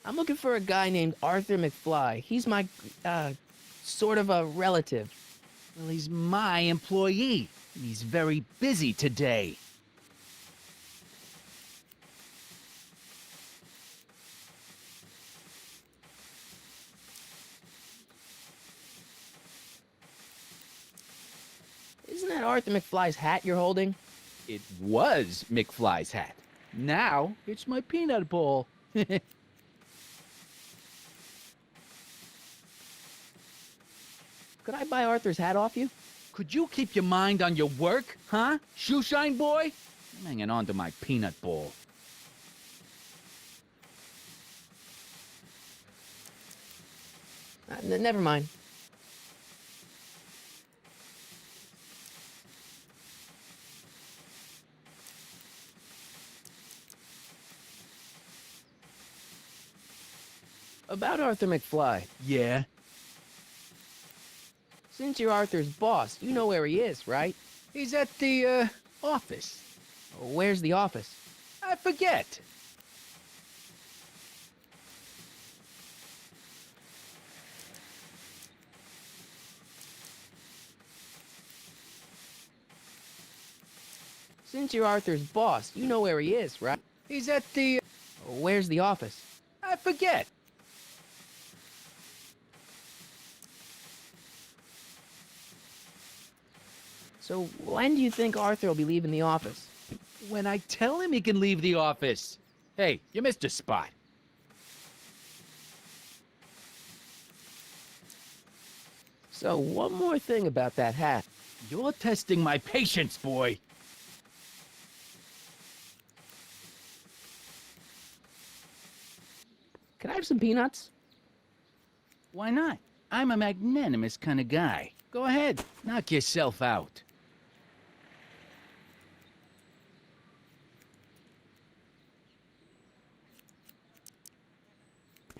I'm looking for a guy named Arthur McFly. He's my, sort of a relative. Well, he's my employee. He's very busy today. Isn't that Arthur McFly's hat you're holding? It was McFly's hat. Now, it's my peanut bowl. Could I buy Arthur's hat off you? Could you keep your mind on your work, huh? Shoeshine boy? I'm hanging on to my peanut bowl. Never mind. About Arthur McFly. Yeah? Since you're Arthur's boss, you know where he is, right? He's at the, office. Where's the office? I forget. Since you're Arthur's boss, you know where he is, right? He's at the... Where's the office? I forget. So when do you think Arthur will be leaving the office? When I tell him he can leave the office. Hey, you missed a spot. So one more thing about that hat. You're testing my patience, boy. Can I have some peanuts? Why not? I'm a magnanimous kind of guy. Go ahead, knock yourself out.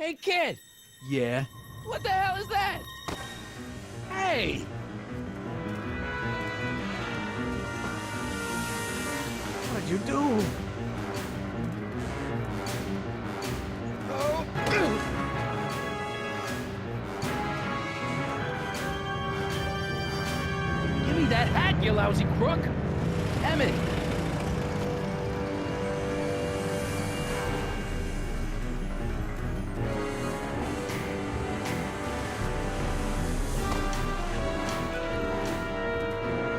Hey, kid! Yeah? What the hell is that? Hey! What'd you do? Give me that hat, you lousy crook! Emmett!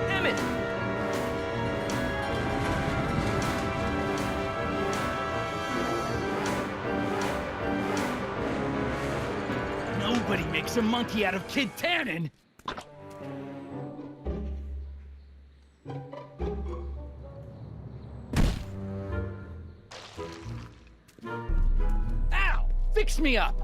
Emmett! Nobody makes a monkey out of Kid Tannen! Ow! Fix me up!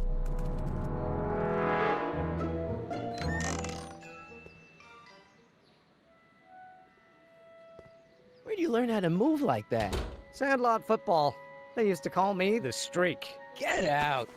Where'd you learn how to move like that? Sandlot football. They used to call me the Streak. Get out!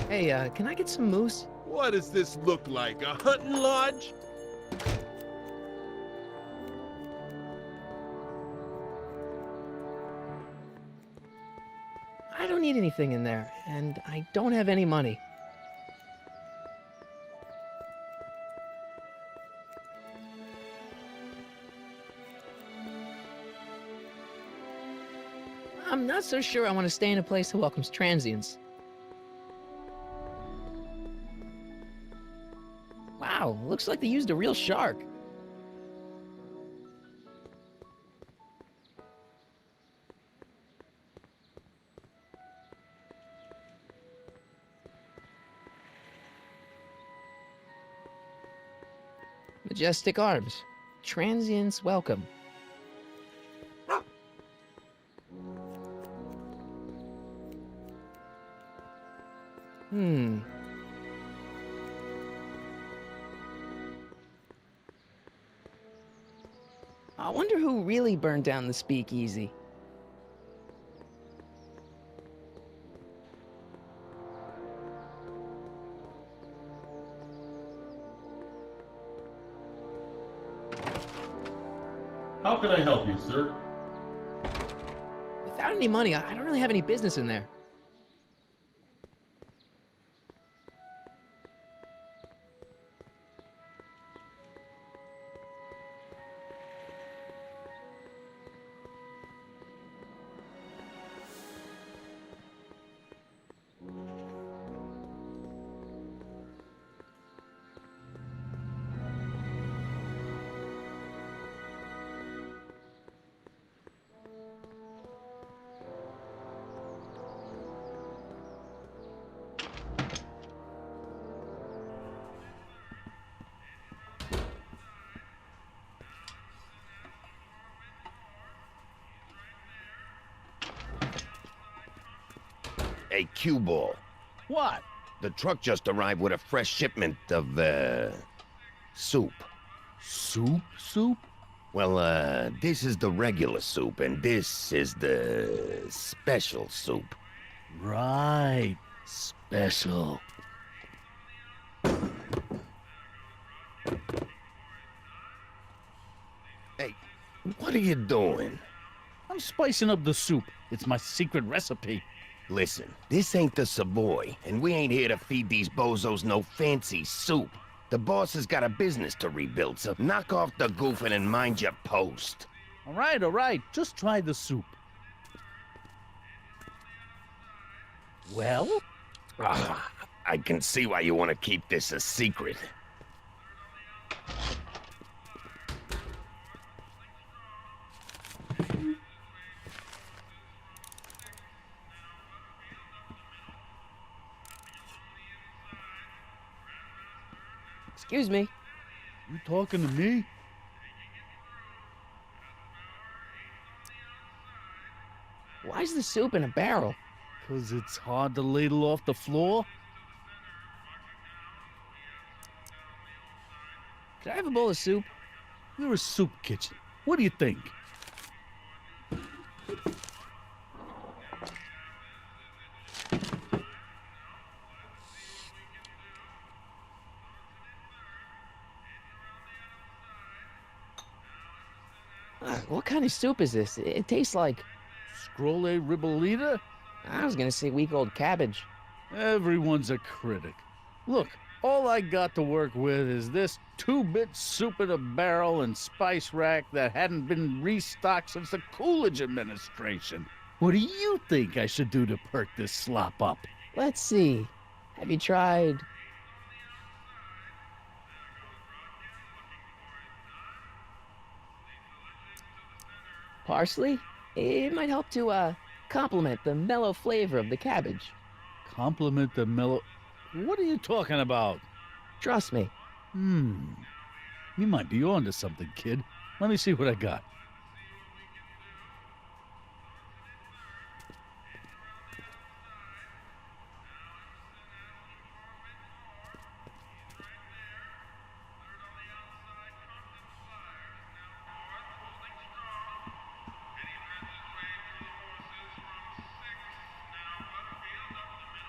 Hey, can I get some moose? What does this look like? A hunting lodge? I don't need anything in there, and I don't have any money. I'm not so sure I want to stay in a place that welcomes transients. Wow, looks like they used a real shark. Majestic arms. Transients welcome. I wonder who really burned down the speakeasy. How can I help you, sir? Without any money, I don't really have any business in there. Hey, cue ball. What? The truck just arrived with a fresh shipment of, soup. Soup? Soup? Well, this is the regular soup, and this is the special soup. Right. Special. Hey, what are you doing? I'm spicing up the soup. It's my secret recipe. Listen, this ain't the Savoy, and we ain't here to feed these bozos no fancy soup. The boss has got a business to rebuild, so knock off the goofing and mind your post. All right. Just try the soup. Well? I can see why you want to keep this a secret. Excuse me. You talking to me? Why's the soup in a barrel? 'Cause it's hard to ladle off the floor. Can I have a bowl of soup? We're a soup kitchen. What do you think? What kind of soup is this? It tastes like... Scrolle ribollita? I was gonna say week-old cabbage. Everyone's a critic. Look, all I got to work with is this 2-bit soup in a barrel and spice rack that hadn't been restocked since the Coolidge administration. What do you think I should do to perk this slop up? Let's see. Have you tried... parsley? It might help to, complement the mellow flavor of the cabbage. Compliment the mellow... What are you talking about? Trust me. You might be onto something, kid. Let me see what I got.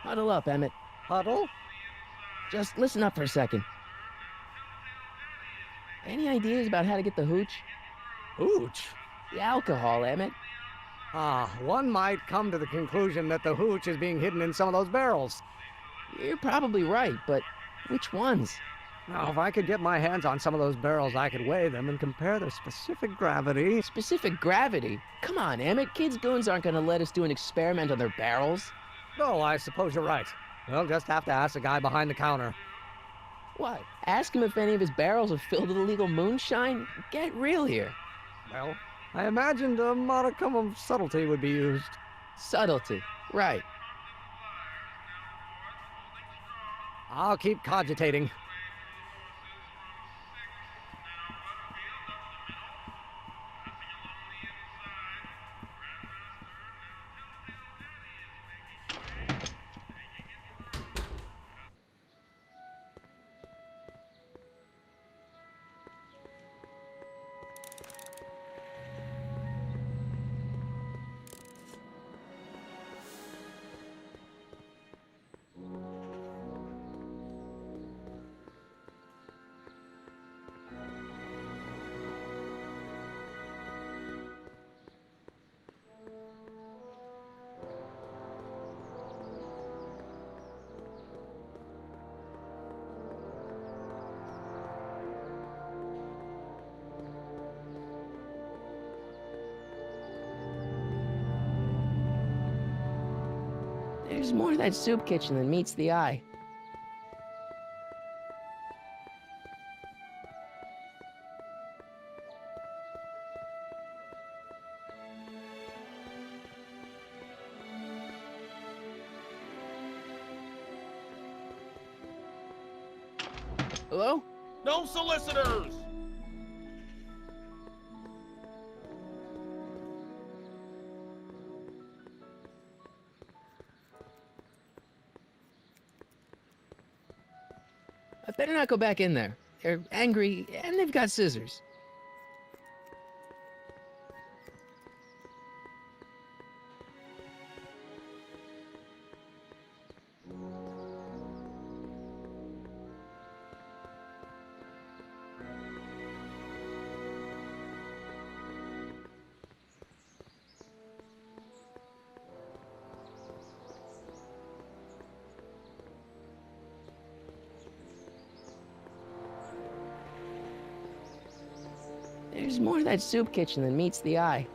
Huddle up, Emmett. Huddle? Just listen up for a second. Any ideas about how to get the hooch? Hooch? The alcohol, Emmett. One might come to the conclusion that the hooch is being hidden in some of those barrels. You're probably right, but which ones? Now, if I could get my hands on some of those barrels, I could weigh them and compare their specific gravity. Specific gravity? Come on, Emmett. Kids' goons aren't gonna let us do an experiment on their barrels. Oh, I suppose you're right. We'll just have to ask the guy behind the counter. What? Ask him if any of his barrels are filled with illegal moonshine? Get real here. Well, I imagined a modicum of subtlety would be used. Subtlety, right. I'll keep cogitating. There's more to that soup kitchen than meets the eye. Hello? No solicitors! I better not go back in there. They're angry, and they've got scissors. There's more to that soup kitchen than meets the eye.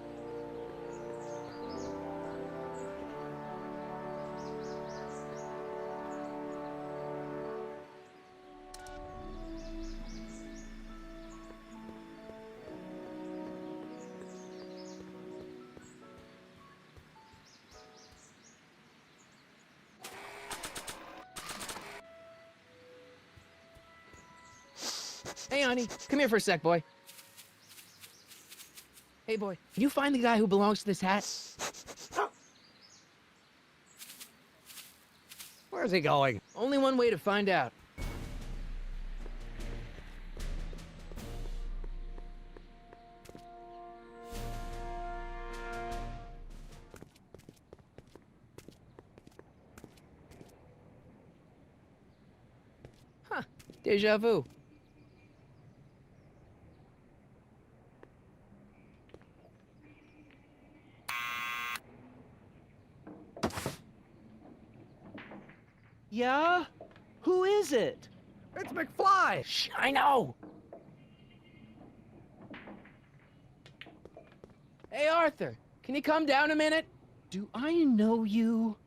Hey, honey, come here for a sec, boy. Hey, boy, can you find the guy who belongs to this hat? Where's he going? Only one way to find out. Huh. Deja vu. Yeah? Who is it? It's McFly! Shh, I know! Hey, Arthur, can you come down a minute? Do I know you?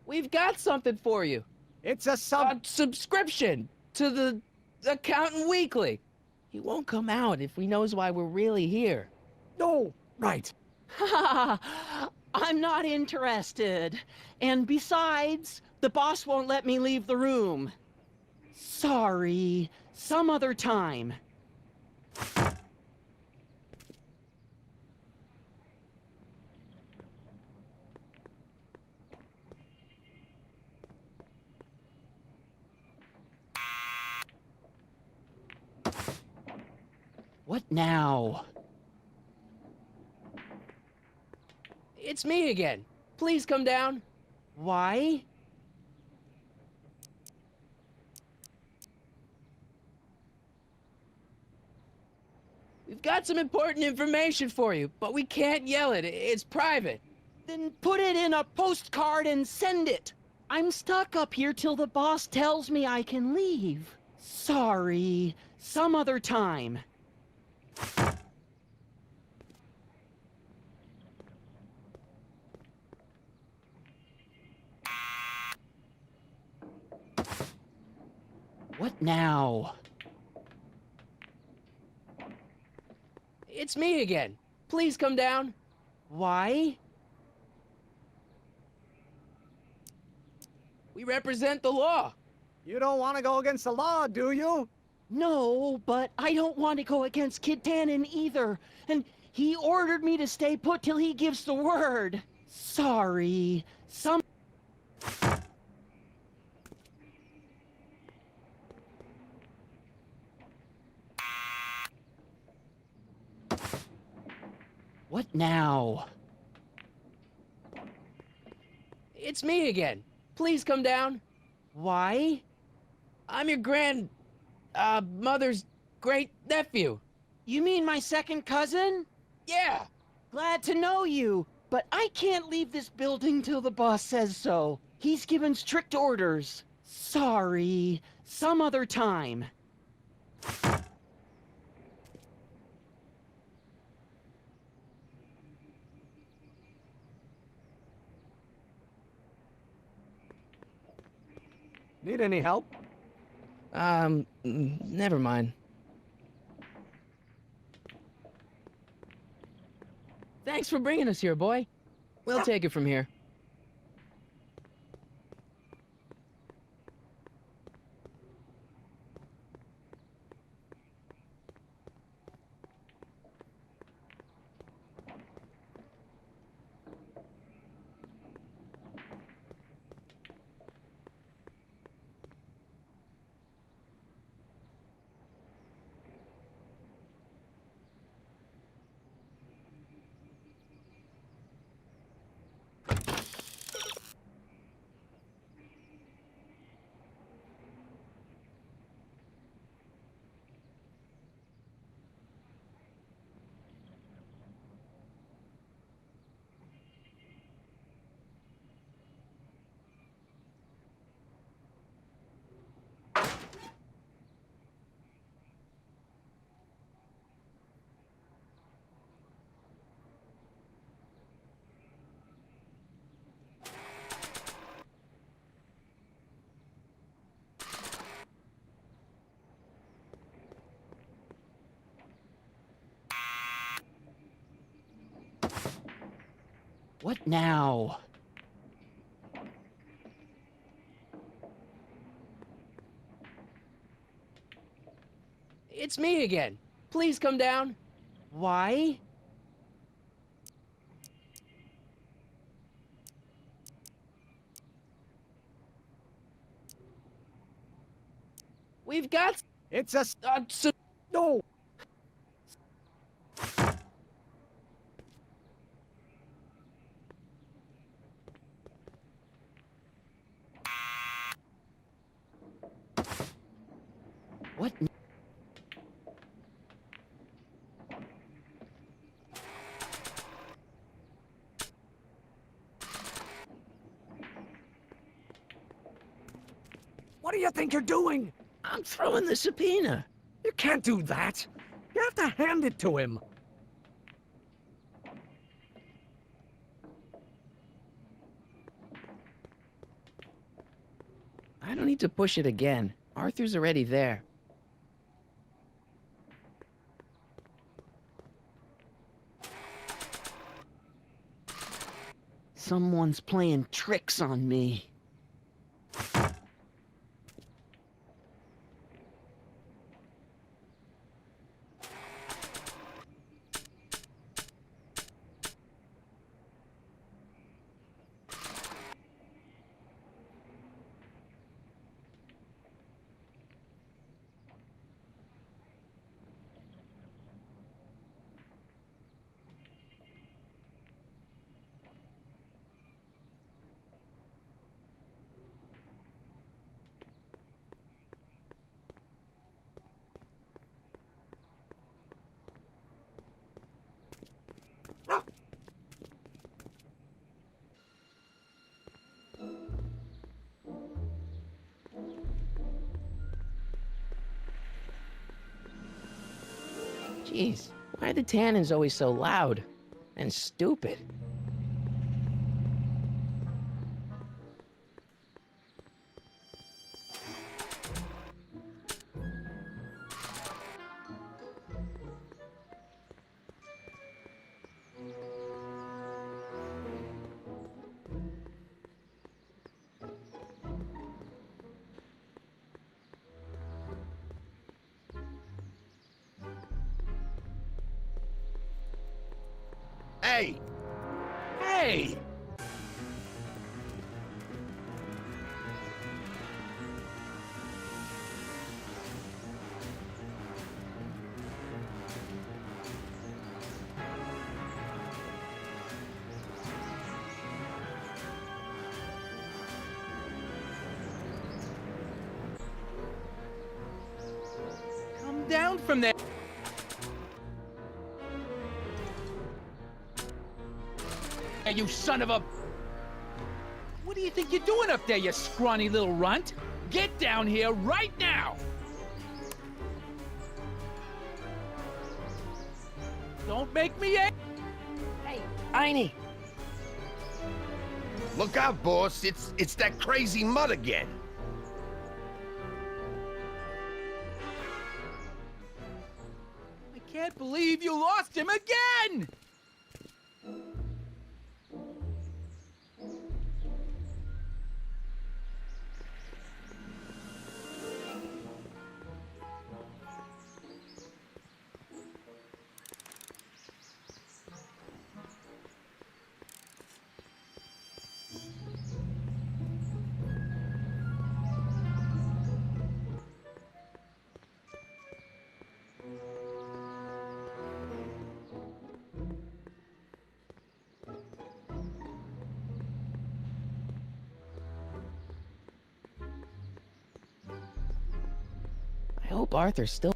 We've got something for you. It's a subscription to the Accountant Weekly. He won't come out if he knows why we're really here. No, right. I'm not interested. And besides, the boss won't let me leave the room. Sorry, some other time. What now? It's me again. Please come down. Why? We've got some important information for you, but we can't yell it. It's private. Then put it in a postcard and send it. I'm stuck up here till the boss tells me I can leave. Sorry, some other time. What now? It's me again. Please come down. Why? We represent the law. You don't want to go against the law, do you? No, but I don't want to go against Kid Tannen either. And he ordered me to stay put till he gives the word. Sorry, some... What now? It's me again. Please come down. Why? I'm your mother's great-nephew. You mean my second cousin? Yeah. Glad to know you, but I can't leave this building till the boss says so. He's given strict orders. Sorry, some other time. Need any help? Never mind. Thanks for bringing us here, boy. We'll take it from here. What now? It's me again. Please come down. Why? We've got... It's a... No! What? What do you think you're doing? I'm throwing the subpoena. You can't do that. You have to hand it to him. I don't need to push it again. Arthur's already there. Someone's playing tricks on me. Jeez, why are the tannins always so loud and stupid? Hey! Hey! Come down from there. Hey, you son of a... What do you think you're doing up there, you scrawny little runt? Get down here right now! Don't make me a... Hey, Einie! Look out, boss. It's that crazy mutt again. I can't believe you lost him again! I hope Arthur's still...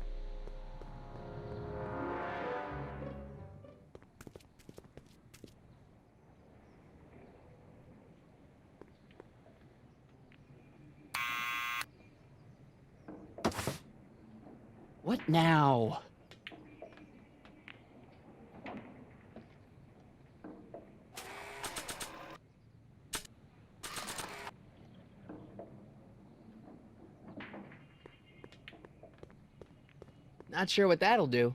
What now? Not sure what that'll do.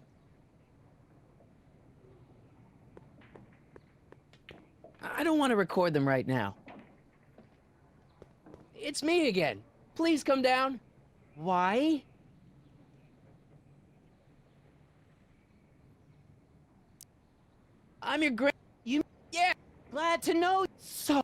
I don't want to record them right now. It's me again. Please come down. Why? I'm your grand... Yeah, glad to know. So...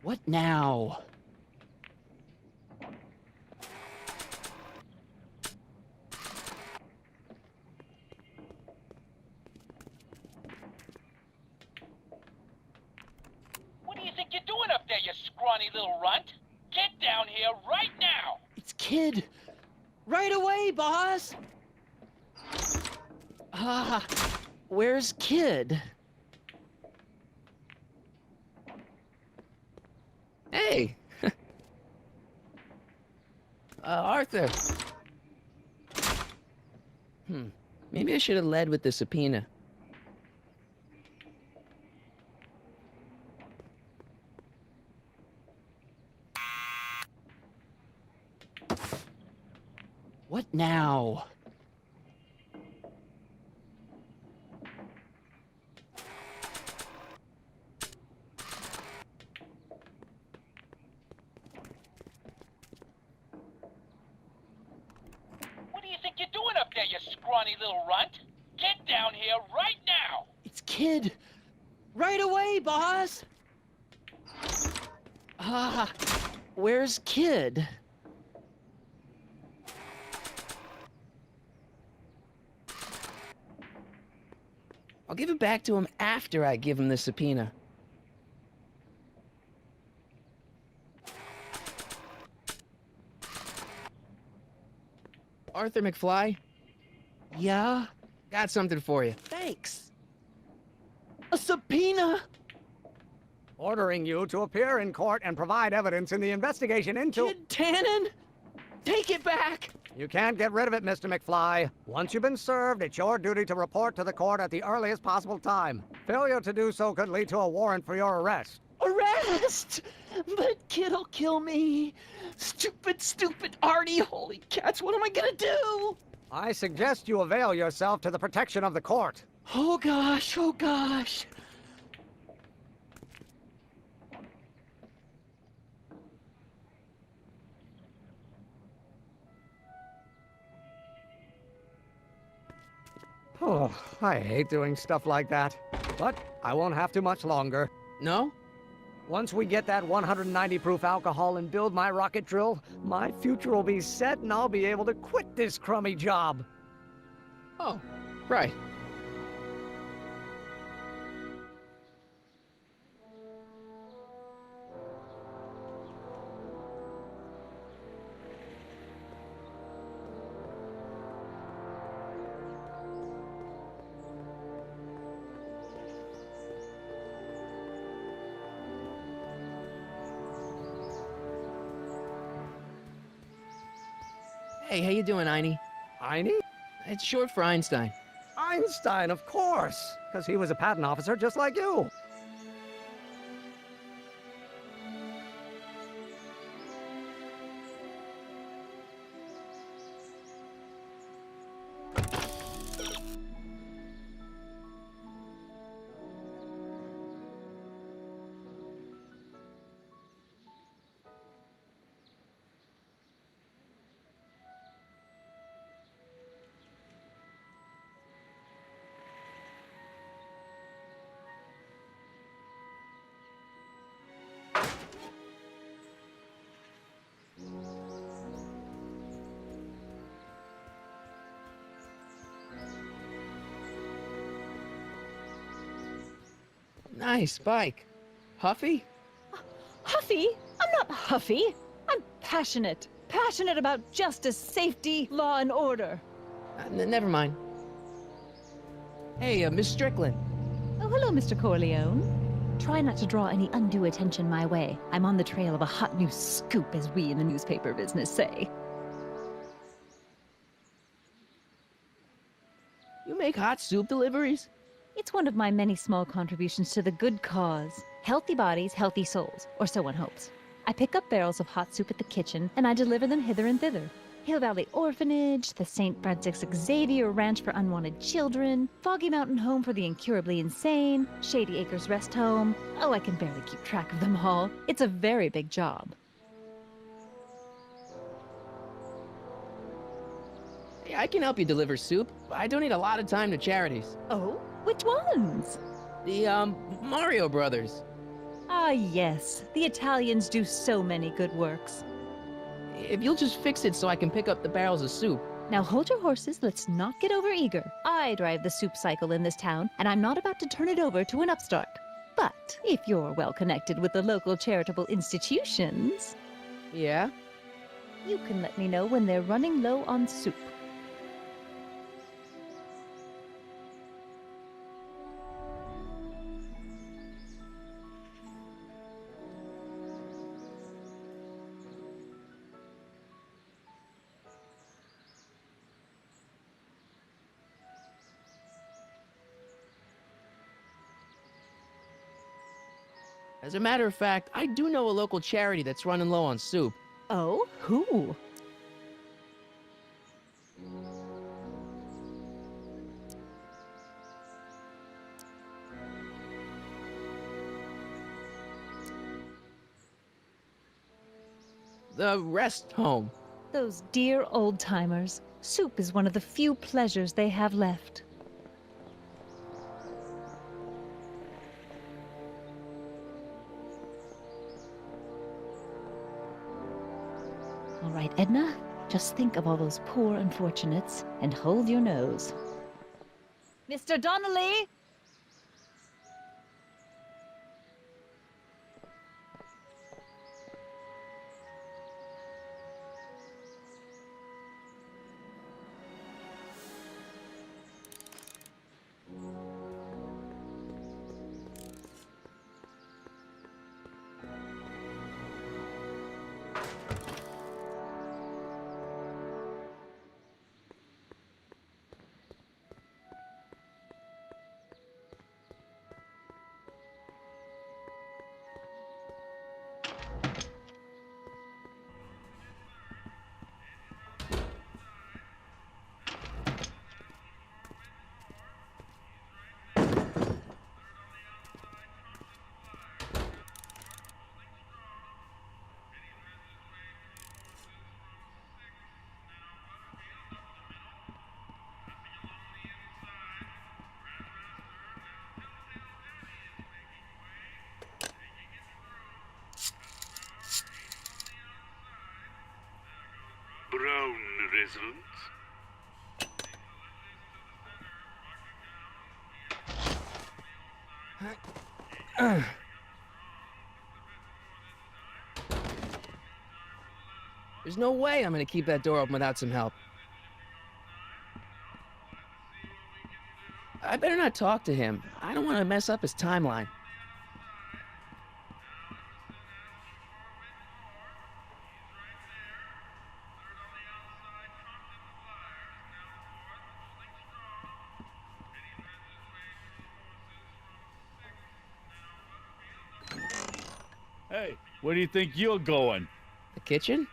What now? What do you think you're doing up there, you scrawny little runt? Get down here right now! It's Kid. Right away, boss! Where's Kid? Hey! Arthur. Maybe I should have led with the subpoena. What now? What do you think you're doing up there, you scrawny little runt? Get down here right now! It's Kid. Right away, boss! Where's Kid? I'll give it back to him after I give him the subpoena. Arthur McFly? Yeah? Got something for you. Thanks. A subpoena? Ordering you to appear in court and provide evidence in the investigation into... Kid Tannen? Take it back! You can't get rid of it, Mr. McFly. Once you've been served, it's your duty to report to the court at the earliest possible time. Failure to do so could lead to a warrant for your arrest. Arrest! But Kid'll kill me. Stupid, stupid Artie. Holy cats, what am I gonna do? I suggest you avail yourself to the protection of the court. Oh gosh, oh gosh. Oh, I hate doing stuff like that. But I won't have to much longer. No? Once we get that 190 proof alcohol and build my rocket drill, my future will be set and I'll be able to quit this crummy job. Oh, right. Hey, how you doing, Einie? Einie? It's short for Einstein. Einstein, of course, because he was a patent officer just like you. Nice bike. Huffy? Huffy? I'm not huffy. I'm passionate. Passionate about justice, safety, law, and order. Never mind. Hey, Miss Strickland. Oh, hello, Mr. Corleone. Try not to draw any undue attention my way. I'm on the trail of a hot new scoop, as we in the newspaper business say. You make hot soup deliveries? It's one of my many small contributions to the good cause. Healthy bodies, healthy souls, or so one hopes. I pick up barrels of hot soup at the kitchen, and I deliver them hither and thither. Hill Valley Orphanage, the St. Francis Xavier Ranch for Unwanted Children, Foggy Mountain Home for the Incurably Insane, Shady Acres Rest Home. Oh, I can barely keep track of them all. It's a very big job. Hey, I can help you deliver soup. I donate a lot of time to charities. Oh? Which ones? The, Mario Brothers. Ah, yes. The Italians do so many good works. If you'll just fix it so I can pick up the barrels of soup. Now hold your horses, let's not get overeager. I drive the soup cycle in this town, and I'm not about to turn it over to an upstart. But if you're well connected with the local charitable institutions, Yeah? you can let me know when they're running low on soup. As a matter of fact, I do know a local charity that's running low on soup. Oh? Who? The rest home. Those dear old-timers. Soup is one of the few pleasures they have left. All right, Edna, just think of all those poor unfortunates and hold your nose. Mr. Donnelly! Brown residents. There's no way I'm gonna keep that door open without some help. I better not talk to him. I don't want to mess up his timeline. Hey, where do you think you're going? The kitchen?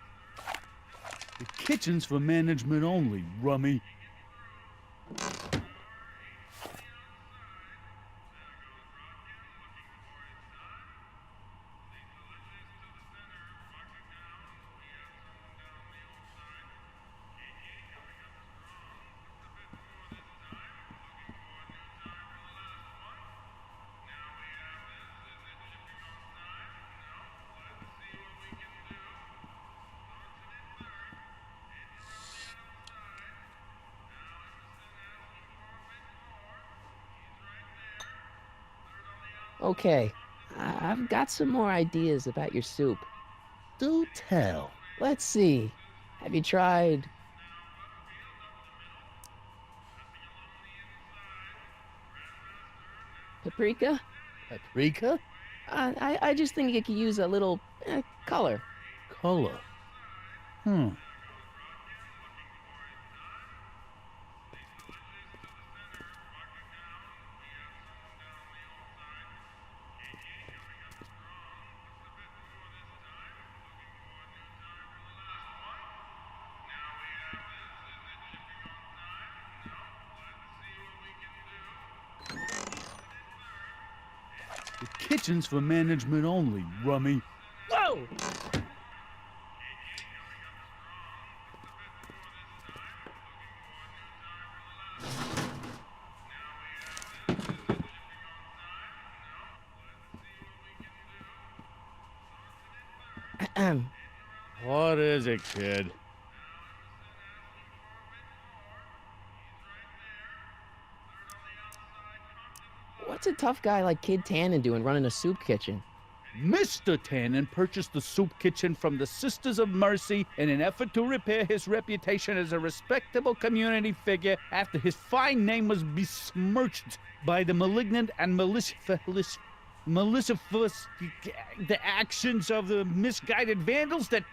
The kitchen's for management only, rummy. Okay, I've got some more ideas about your soup. Do tell. Let's see. Have you tried paprika? Paprika? I just think it could use a little color. Color? Hmm. The kitchen's for management only, rummy. Whoa! What is it, kid? What's a tough guy like Kid Tannen doing running a soup kitchen? Mr. Tannen purchased the soup kitchen from the Sisters of Mercy in an effort to repair his reputation as a respectable community figure after his fine name was besmirched by the malignant and malicious the actions of the misguided vandals that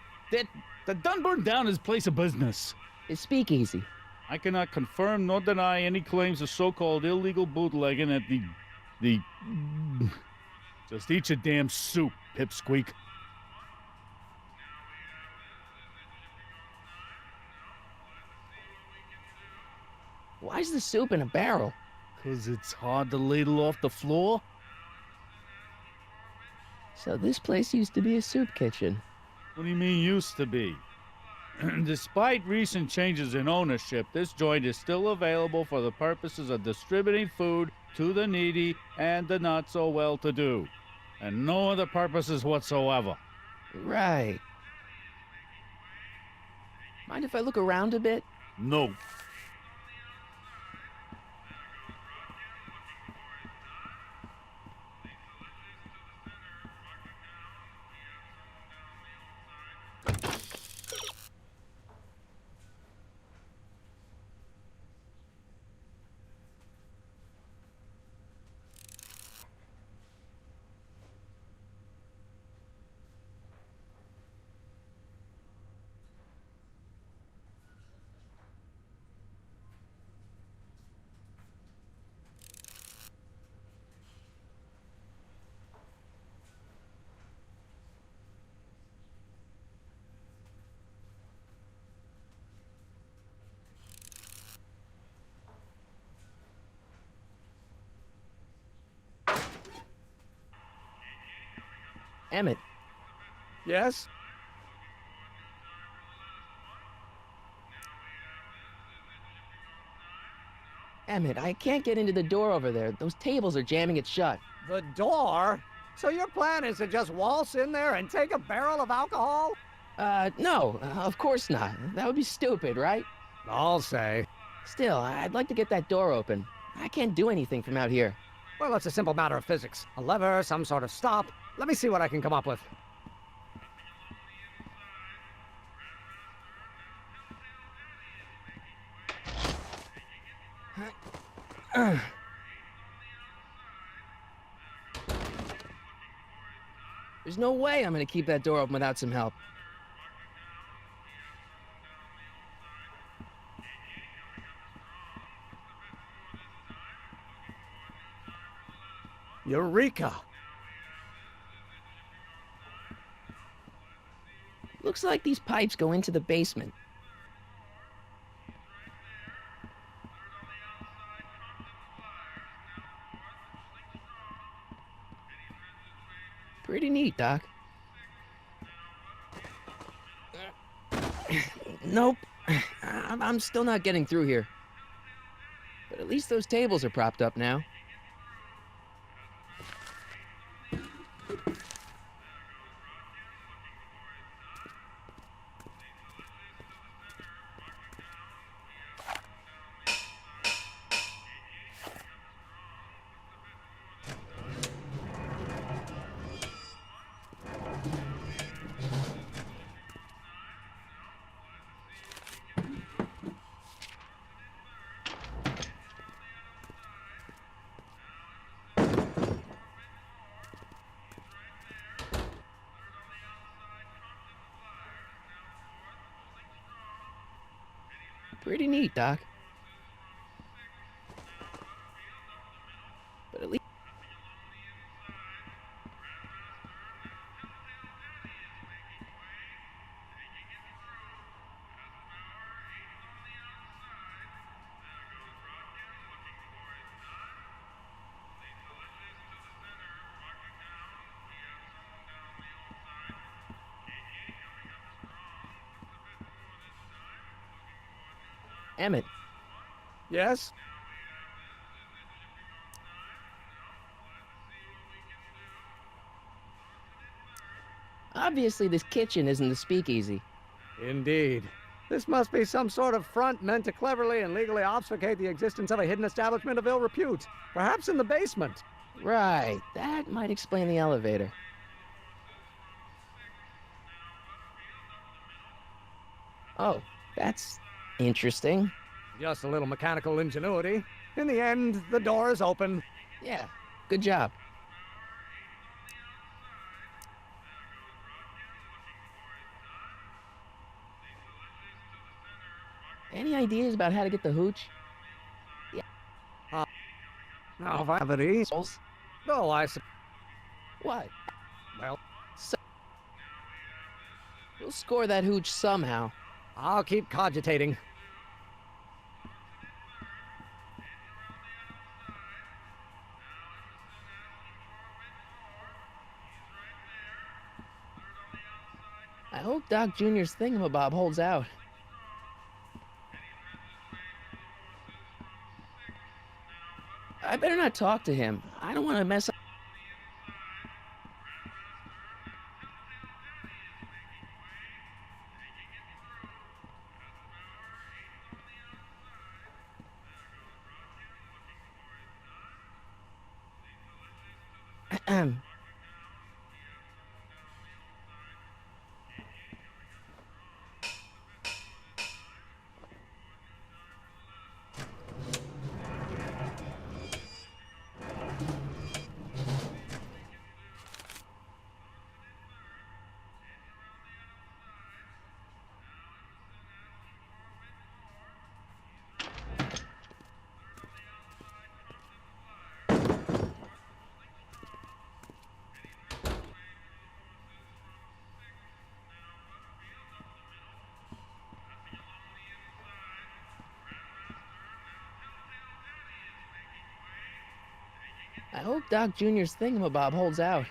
done burned down his place of business. His speakeasy. I cannot confirm nor deny any claims of so-called illegal bootlegging at the Just eat your damn soup, pipsqueak. Why's the soup in a barrel? 'Cause it's hard to ladle off the floor. So this place used to be a soup kitchen. What do you mean used to be? Despite recent changes in ownership, this joint is still available for the purposes of distributing food to the needy and the not-so-well-to-do. And no other purposes whatsoever. Right. Mind if I look around a bit? No. Emmett. Yes? Emmett, I can't get into the door over there. Those tables are jamming it shut. The door? So your plan is to just waltz in there and take a barrel of alcohol? No, of course not. That would be stupid, right? I'll say. Still, I'd like to get that door open. I can't do anything from out here. Well, it's a simple matter of physics. A lever, some sort of stop. Let me see what I can come up with. There's no way I'm gonna keep that door open without some help. Eureka! Looks like these pipes go into the basement. Pretty neat, Doc. Nope. I'm still not getting through here. But at least those tables are propped up now. Pretty neat, Doc. But at least... Emmett. Yes? Obviously, this kitchen isn't the speakeasy. Indeed. This must be some sort of front meant to cleverly and legally obfuscate the existence of a hidden establishment of ill repute. Perhaps in the basement. Right, that might explain the elevator. Oh, that's interesting. Just a little mechanical ingenuity. In the end, the door is open. Yeah, good job. Any ideas about how to get the hooch? Yeah. No, I have any. No, What? Well, we'll score that hooch somehow. I'll keep cogitating. I hope Doc Jr.'s thingamabob holds out. I better not talk to him. I don't want to mess up. I hope Doc Jr.'s thingamabob holds out.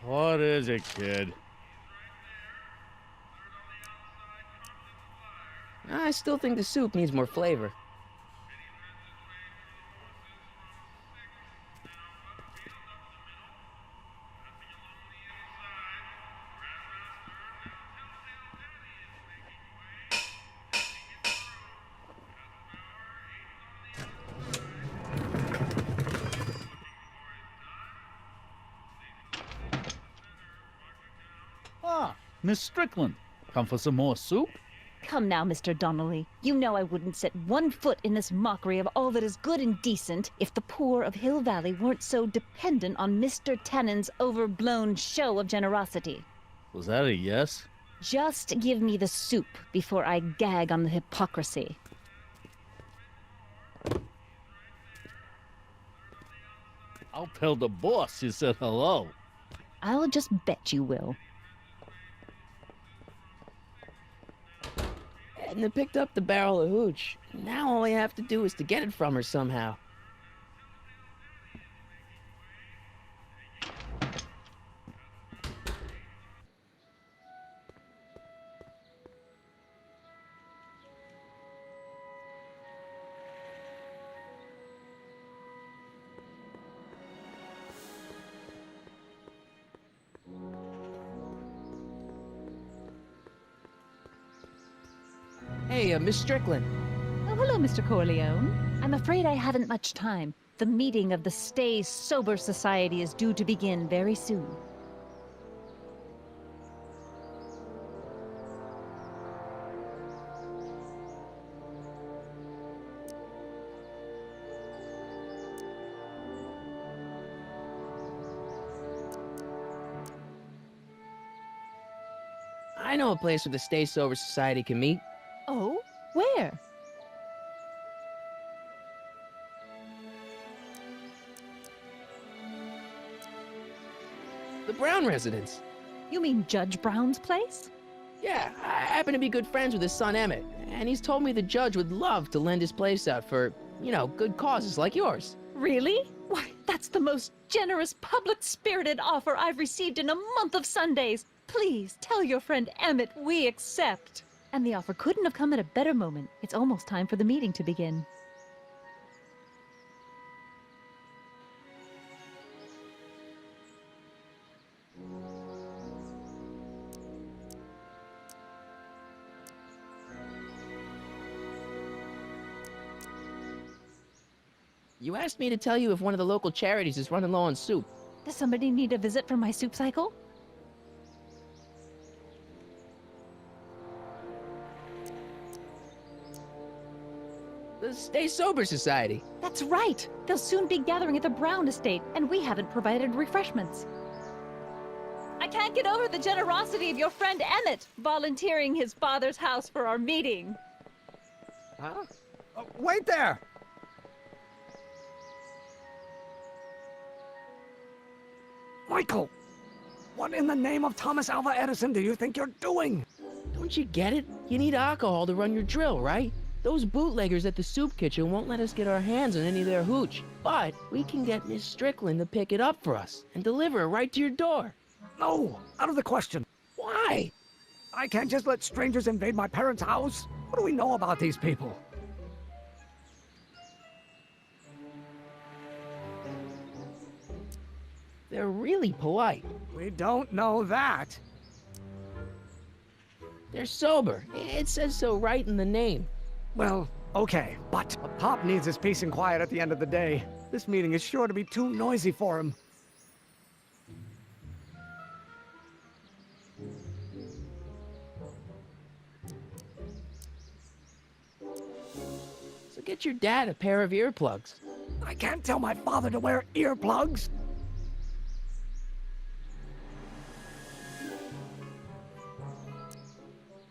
What is it, kid? I still think the soup needs more flavor. Ah, Miss Strickland. Come for some more soup? Come now, Mr. Donnelly. You know I wouldn't set one foot in this mockery of all that is good and decent if the poor of Hill Valley weren't so dependent on Mr. Tannen's overblown show of generosity. Was that a yes? Just give me the soup before I gag on the hypocrisy. I'll tell the boss you said hello. I'll just bet you will. Edna picked up the barrel of hooch. Now all I have to do is to get it from her somehow. Hey, Miss Strickland. Oh, hello, Mr. Corleone. I'm afraid I haven't much time. The meeting of the Stay Sober Society is due to begin very soon. I know a place where the Stay Sober Society can meet. Oh? Where? The Brown residence. You mean Judge Brown's place? Yeah, I happen to be good friends with his son Emmett, and he's told me the judge would love to lend his place out for, you know, good causes like yours. Really? Why, that's the most generous, public-spirited offer I've received in a month of Sundays. Please, tell your friend Emmett we accept. And the offer couldn't have come at a better moment. It's almost time for the meeting to begin. You asked me to tell you if one of the local charities is running low on soup. Does somebody need a visit from my soup cycle? The Stay Sober Society. That's right! They'll soon be gathering at the Brown estate, and we haven't provided refreshments. I can't get over the generosity of your friend Emmett, volunteering his father's house for our meeting. Huh? Wait there! Michael! What in the name of Thomas Alva Edison do you think you're doing? Don't you get it? You need alcohol to run your drill, right? Those bootleggers at the soup kitchen won't let us get our hands on any of their hooch. But we can get Miss Strickland to pick it up for us and deliver it right to your door. No, out of the question. Why? I can't just let strangers invade my parents' house. What do we know about these people? They're really polite. We don't know that. They're sober. It says so right in the name. Well, okay, but Pop needs his peace and quiet at the end of the day. This meeting is sure to be too noisy for him. So get your dad a pair of earplugs. I can't tell my father to wear earplugs.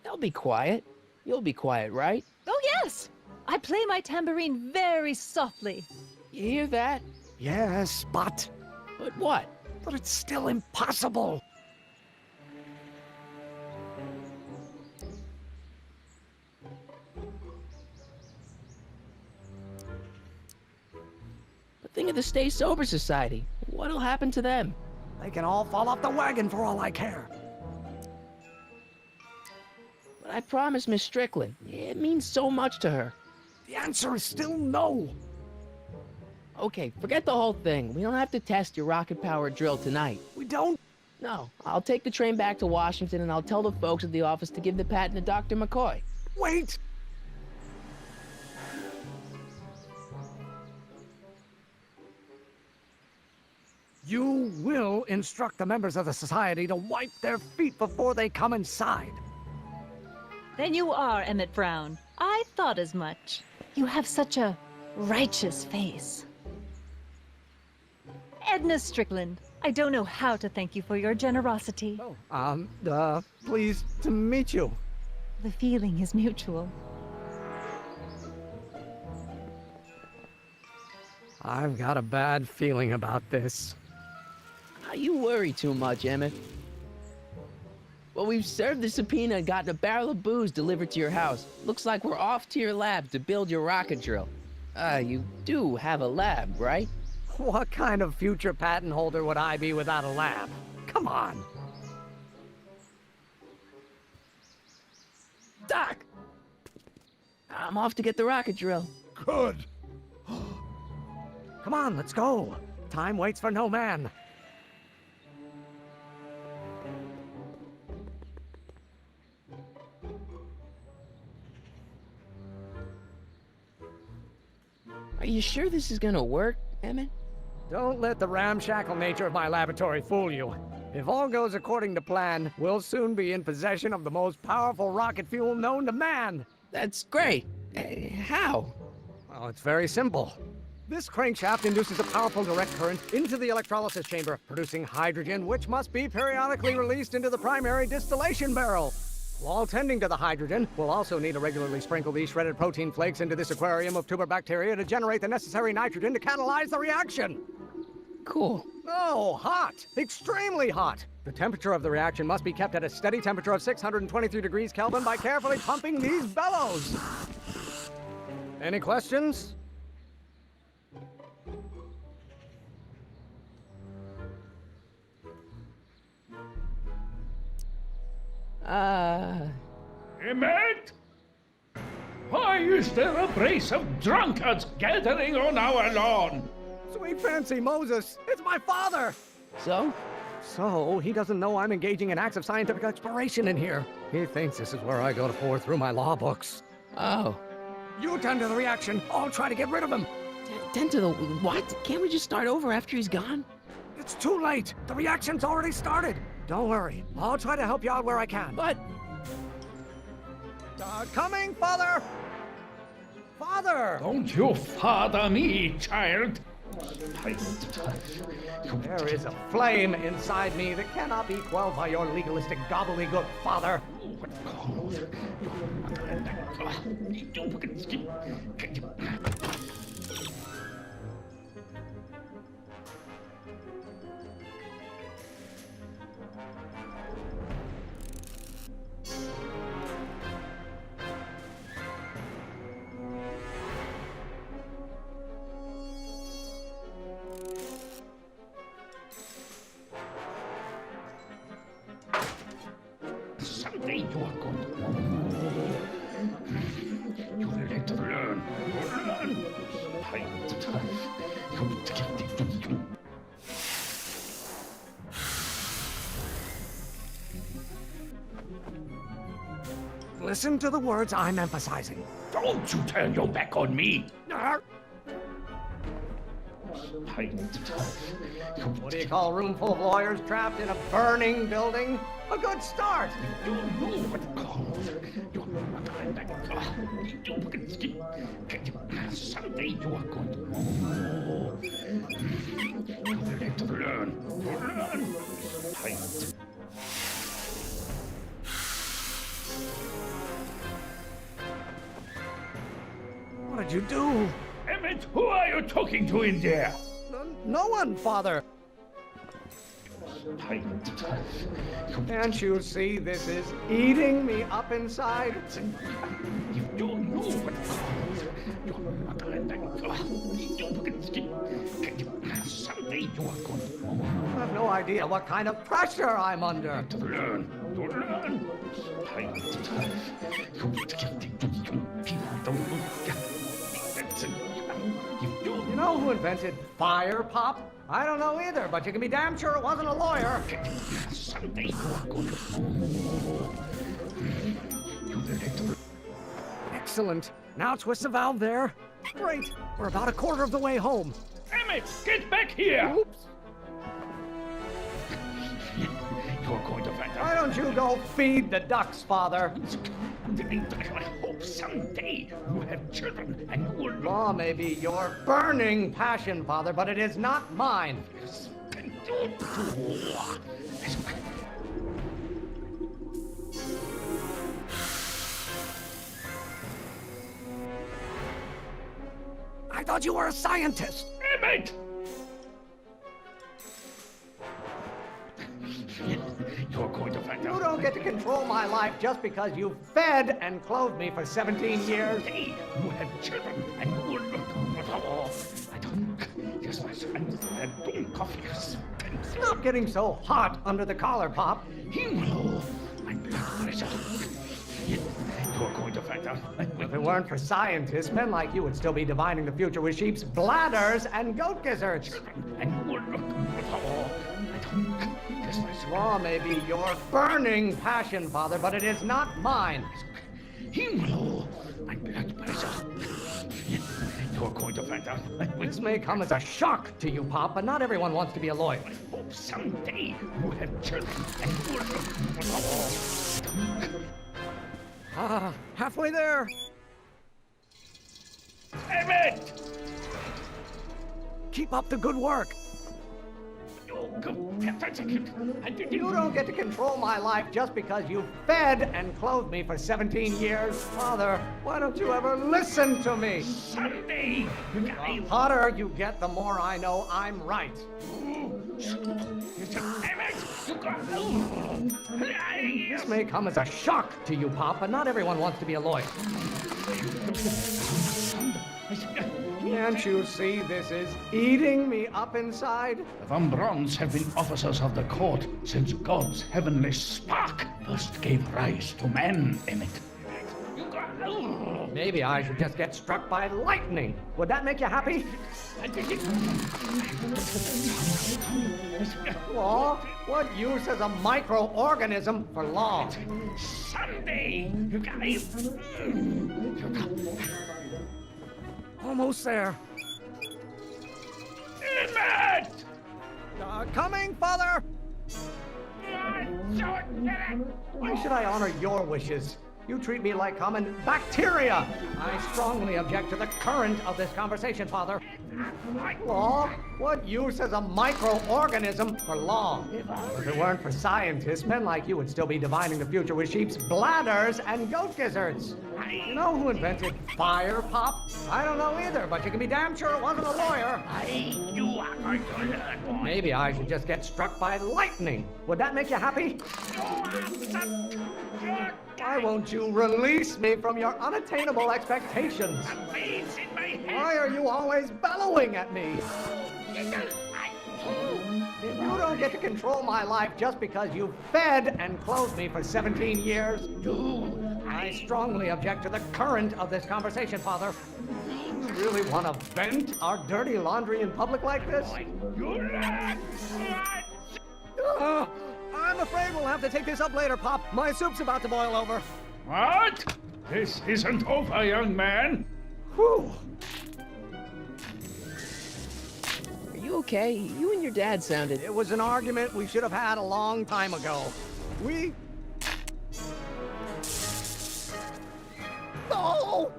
They'll be quiet. You'll be quiet, right? Oh, yes! I play my tambourine very softly. You hear that? Yes, but... But what? But it's still impossible. But think of the Stay Sober Society. What'll happen to them? They can all fall off the wagon for all I care. But I promised Miss Strickland. It means so much to her. The answer is still no. Okay, forget the whole thing. We don't have to test your rocket-powered drill tonight. We don't? No. I'll take the train back to Washington and I'll tell the folks at the office to give the patent to Dr. McCoy. Wait! You will instruct the members of the society to wipe their feet before they come inside. Then you are Emmett Brown. I thought as much. You have such a righteous face. Edna Strickland, I don't know how to thank you for your generosity. Pleased to meet you. The feeling is mutual. I've got a bad feeling about this. You worry too much, Emmett. Well, we've served the subpoena and gotten a barrel of booze delivered to your house. Looks like we're off to your lab to build your rocket drill. You do have a lab, right? What kind of future patent holder would I be without a lab? Come on. Doc! I'm off to get the rocket drill. Good. Come on, let's go. Time waits for no man. Are you sure this is gonna work, Emmett? Don't let the ramshackle nature of my laboratory fool you. If all goes according to plan, we'll soon be in possession of the most powerful rocket fuel known to man. That's great. How? Well, it's very simple. This crankshaft induces a powerful direct current into the electrolysis chamber, producing hydrogen, which must be periodically released into the primary distillation barrel. While tending to the hydrogen, we'll also need to regularly sprinkle these shredded protein flakes into this aquarium of tuberbacteria to generate the necessary nitrogen to catalyze the reaction. Cool. Oh, hot! Extremely hot! The temperature of the reaction must be kept at a steady temperature of 623 degrees Kelvin by carefully pumping these bellows. Any questions? Emmett? Why is there a brace of drunkards gathering on our lawn? Sweet fancy Moses, it's my father! So? So, he doesn't know I'm engaging in acts of scientific exploration in here. He thinks this is where I go to pour through my law books. Oh. You tend to the reaction. I'll try to get rid of him. Tend to the what? Can't we just start over after he's gone? It's too late. The reaction's already started. Don't worry. I'll try to help you out where I can. But... coming, Father! Father! Don't you father me, child. There is a flame inside me that cannot be quelled by your legalistic gobbledygook, Father. Someday you are going to you will have to learn. Listen to the words I'm emphasizing. Don't you turn your back on me. What do you call a room full of lawyers trapped in a burning building? A good start! You know what someday you are going to you will have to learn. What did you do? Emmett, who are you talking to in there? No one, Father. Can't you see this is eating me up inside? You don't know what someday you are going to I have no idea what kind of pressure I'm under. To learn. You know who invented fire, Pop? I don't know either, but you can be damn sure it wasn't a lawyer. Someday you are going to Excellent. Now twist the valve there. Great. We're about a quarter of the way home. Emmett, get back here! Oops. You're going to find out. Why don't you go feed the ducks, Father? I hope someday you have children and you will... Law may be your burning passion, Father, but it is not mine. I thought you were a scientist. Emmett! You're going to find out. You don't get to control my life just because you fed and clothed me for 17 years. Hey, you have children and you will look I don't... Yes, my son, I don't coffee. Stop getting so hot under the collar, Pop. Himmel, mein Blutpressure. You're going to find out. If it weren't for scientists, men like you would still be divining the future with sheep's bladders and goat gizzards. And you will look Law may be your burning passion, Father, but it is not mine. Himmel, mein Blutpressure. You're going to find out. This may come as a shock to you, Pop, but not everyone wants to be a lawyer. I hope someday you have children and you will look halfway there. Emmett! Keep up the good work. You You don't get to control my life just because you fed and clothed me for 17 years. Father, why don't you ever listen to me? Sunday! The hotter you get, the more I know I'm right. This may come as a shock to you, Pop, but not everyone wants to be a lawyer. Can't you see this is eating me up inside? The Von Brauns have been officers of the court since God's heavenly spark first gave rise to man, Emmett. Maybe I should just get struck by lightning. Would that make you happy? Law? What use is a microorganism for law? Sunday! Almost there. Emmett! Coming, Father! Why should I honor your wishes? You treat me like common bacteria. I strongly object to the current of this conversation, Father. Law? What use is a microorganism for law? If it weren't for scientists, men like you would still be divining the future with sheep's bladders and goat gizzards. You know who invented fire, Pop? I don't know either, but you can be damn sure it wasn't a lawyer. You are going to learn, boy. Maybe I should just get struck by lightning. Would that make you happy? Why won't you release me from your unattainable expectations? Why are you always bellowing at me? You don't get to control my life just because you fed and clothed me for 17 years. I strongly object to the current of this conversation, Father. You really want to vent our dirty laundry in public like this? I'm afraid we'll have to take this up later, Pop. My soup's about to boil over. What? This isn't over, young man. Whew. Are you okay? You and your dad sounded... It was an argument we should have had a long time ago. We... Oh!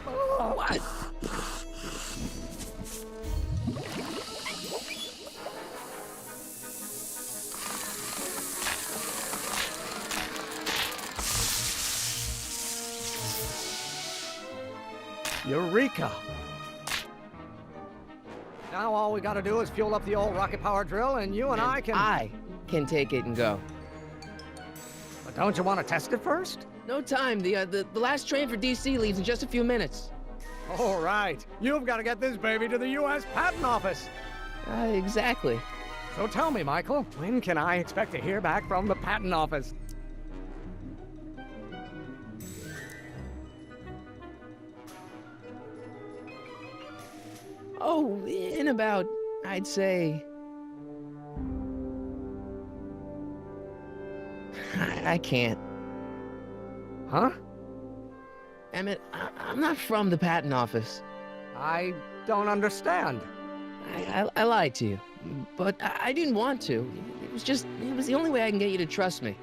Oh! What? Eureka! Now all we gotta do is fuel up the old rocket power drill and you and I can take it and go. But don't you want to test it first? No time. The last train for DC leaves in just a few minutes. All right. You've got to get this baby to the U.S. Patent Office. Exactly. So tell me, Michael, when can I expect to hear back from the Patent Office? Oh, in about, I'd say... I can't. Huh? Emmett, I'm not from the patent office. I don't understand. I lied to you, but I didn't want to. It was the only way I can get you to trust me.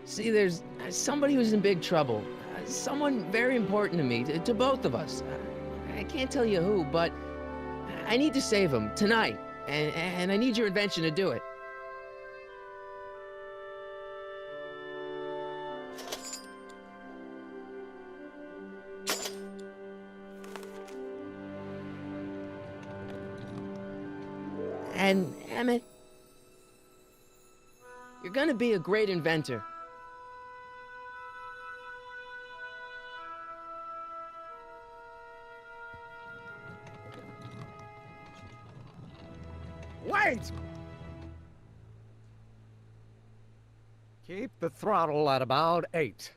See, there's somebody who's in big trouble. Someone very important to me, to both of us. I can't tell you who, but I need to save him tonight, and I need your invention to do it. And, Emmett, you're gonna be a great inventor. Wait! Keep the throttle at about 8.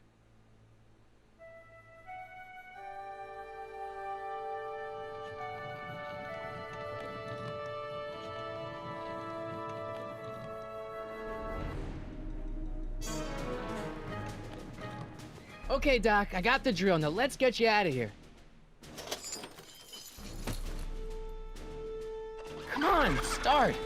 Okay, Doc, I got the drill. Now let's get you out of here. Come on, start.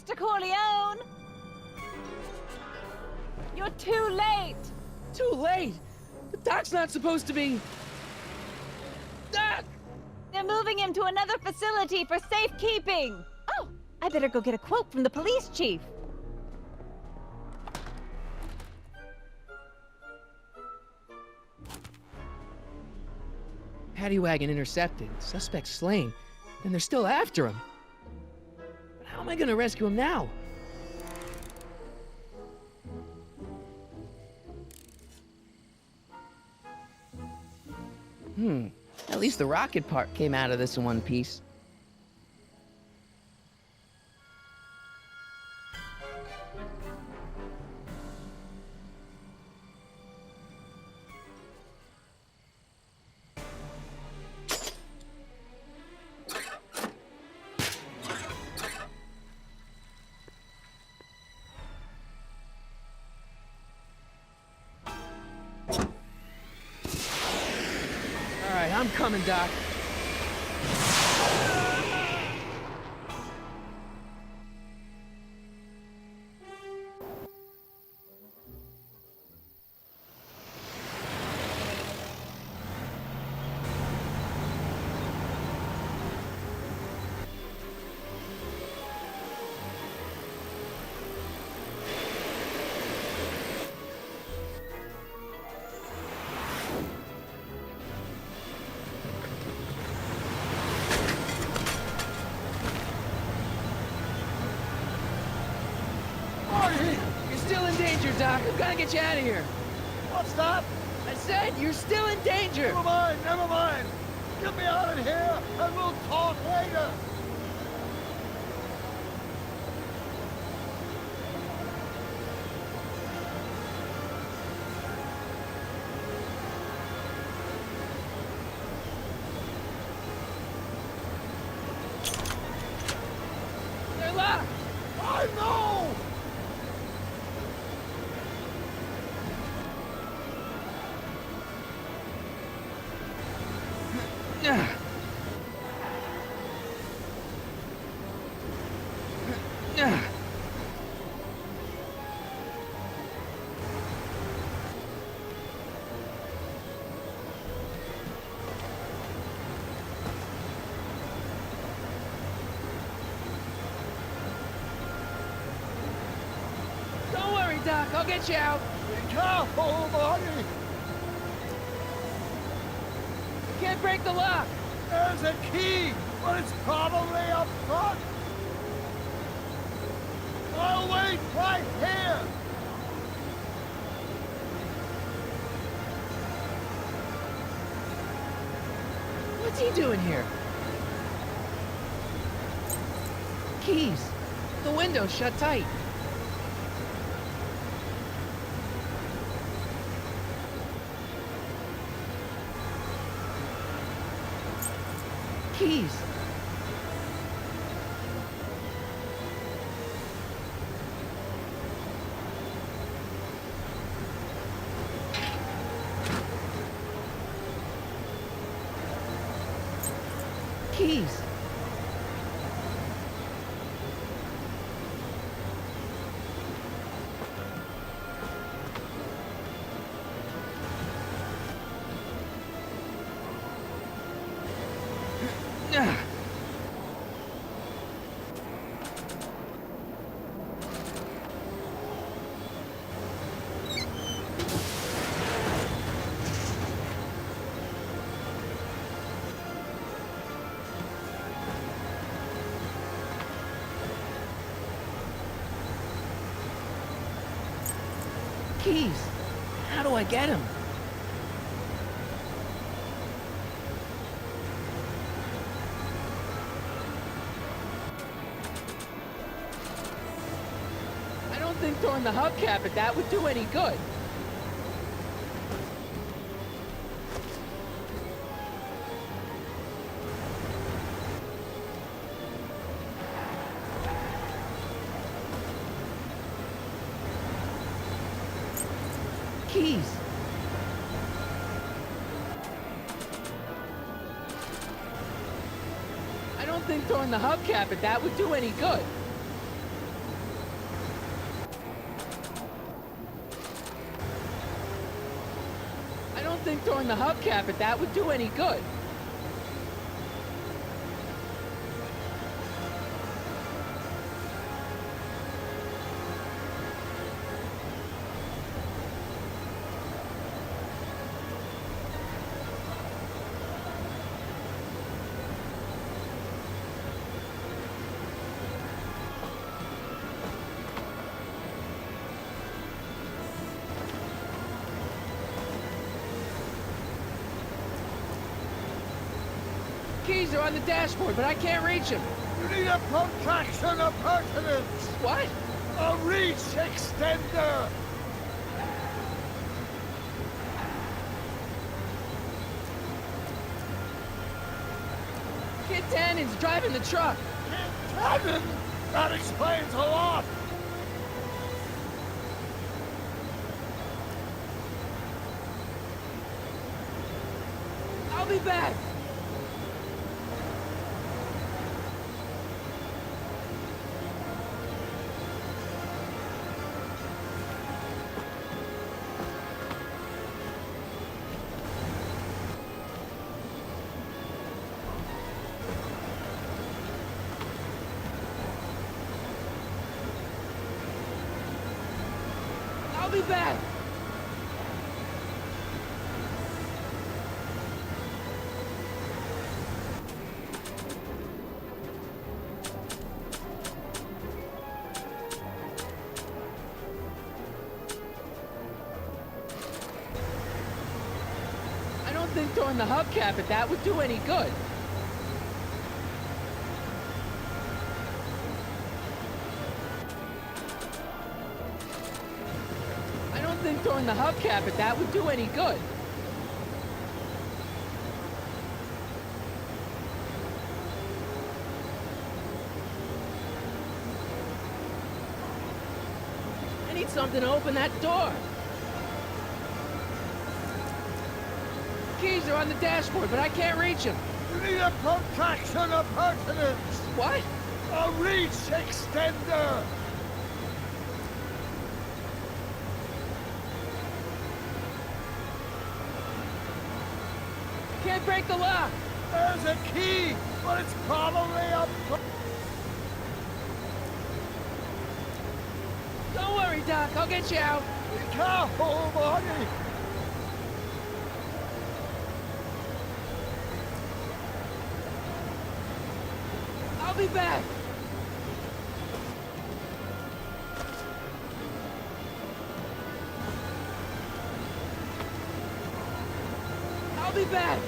Mr. Corleone! You're too late! Too late? The doc's not supposed to be... Doc! They're moving him to another facility for safekeeping! Oh, I better go get a quote from the police chief. Paddy wagon intercepted, suspect slain, and they're still after him. But how am I gonna rescue him now? At least the rocket part came out of this in one piece. Alright, I'm coming, Doc. You're still in danger, Doc. I'm gonna get you out of here. What's that? I said you're still in danger. Never mind, never mind. Get me out of here, and we'll talk later. They're locked. I know! Don't worry, Doc. I'll get you out. Be careful, buddy. You can't break the lock. There's a key, but it's probably up front. I'll wait right here. What's he doing here? Keys. The window's shut tight. Keys. Keys. Keys. How do I get him? I don't think throwing the hubcap at that would do any good. Keys. I don't think throwing the hubcap at that would do any good. think throwing the hubcap at that would do any good. Keys are on the dashboard, but I can't reach them. You need a protraction appurtenance. What? A reach extender. Kid Tannen's driving the truck. Kid Tannen? That explains a lot. I'll be back. I'll be back. I don't think throwing the hubcap at that would do any good. I don't think throwing the hubcap at that would do any good. I need something to open that door. Keys are on the dashboard, but I can't reach them. You need a protraction appurtenance. What? A reach extender. Can't break the lock. There's a key, but it's probably a... Don't worry, Doc. I'll get you out. Be careful, buddy. I'll be back. I'll be back.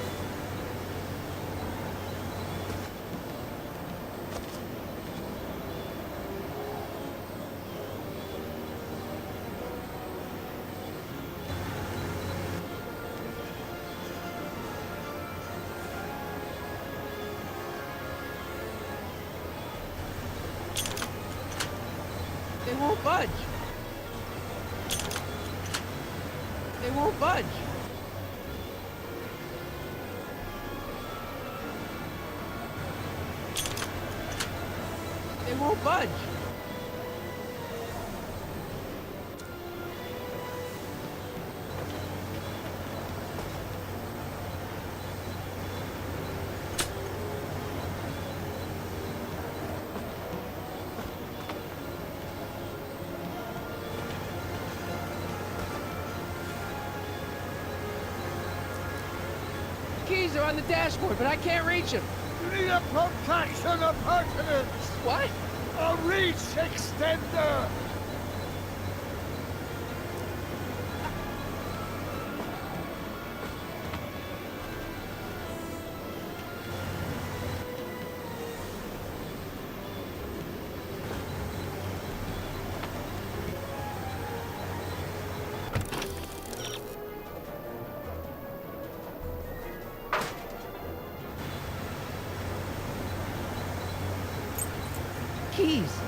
They won't budge. They won't budge. They won't budge. Keys are on the dashboard, but I can't reach them. You need a protraction appurtenance. What? A reach extender. Keys.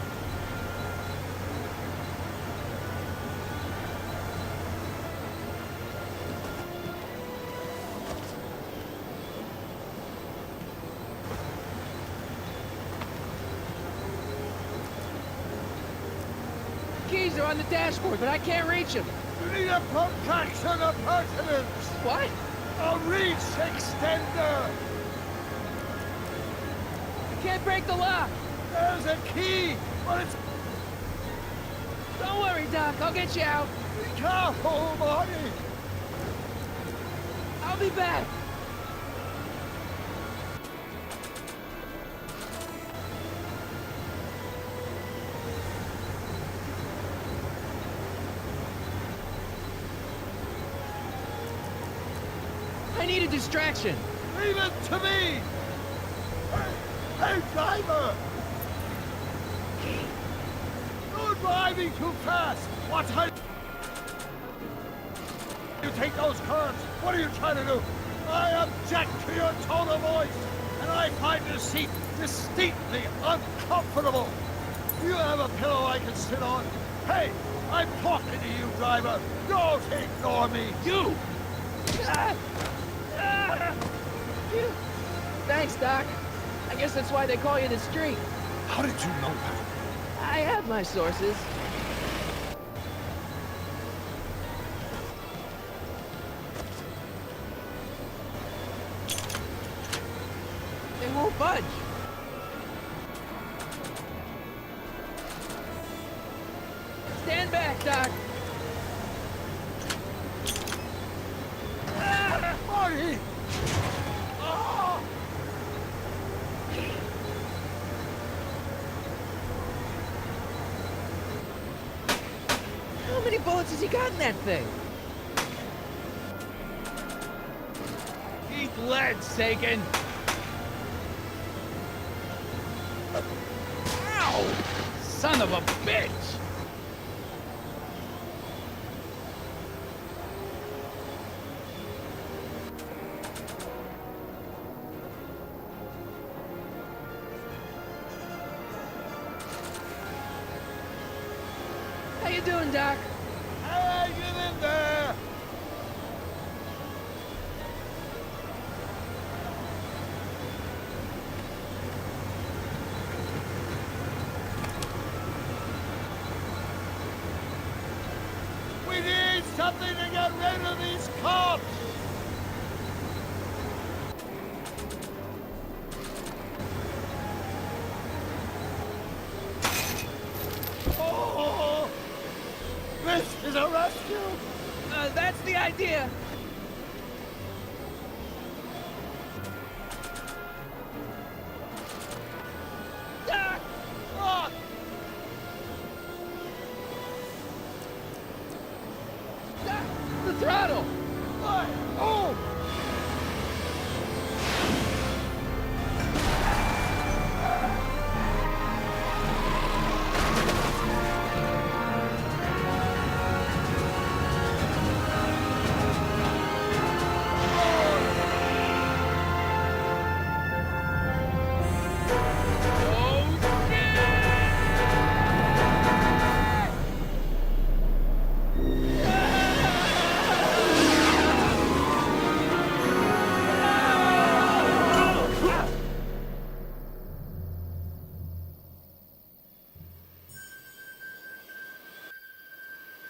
Keys are on the dashboard, but I can't reach them. You need a protraction appurtenance! What? A reach extender! You can't break the lock! There's a key, but it's... Don't worry, Doc. I'll get you out. Be careful, Marty! I'll be back. I need a distraction. Leave it to me! Hey, driver! You're driving too fast! Watch how you take those curves! What are you trying to do? I object to your tone of voice! And I find this seat distinctly uncomfortable! Do you have a pillow I can sit on? Hey, I'm talking to you, driver! Don't ignore me! You! Thanks, Doc. I guess that's why they call you the Streak. How did you know that? I have my sources. They won't budge. Stand back, Doc. Marty! How many bullets has he got in that thing? Eat lead, Sagan! Ow! Son of a bitch! How you doing, Doc? Hanging in there! We need something to get rid of these cops! Oh! This is a rescue! That's the idea. Doc! Look! Doc! The throttle! What? Oh!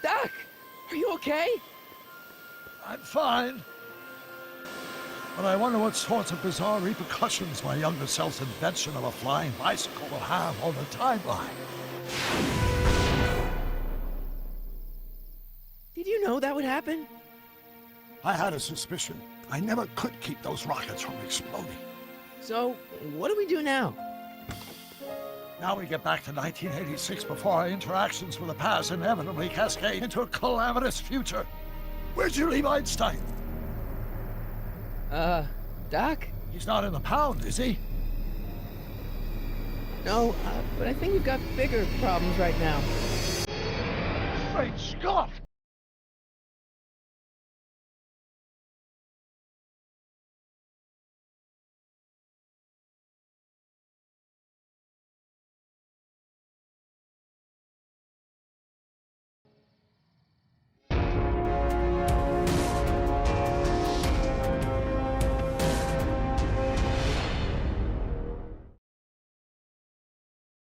Doc! Are you okay? I'm fine. But I wonder what sorts of bizarre repercussions my younger self's invention of a flying bicycle will have on the timeline. Did you know that would happen? I had a suspicion. I never could keep those rockets from exploding. So, what do we do now? Now we get back to 1986 before our interactions with the past inevitably cascade into a calamitous future. Where'd you leave Einstein? Doc? He's not in the pound, is he? No, but I think we've got bigger problems right now. Great Scott!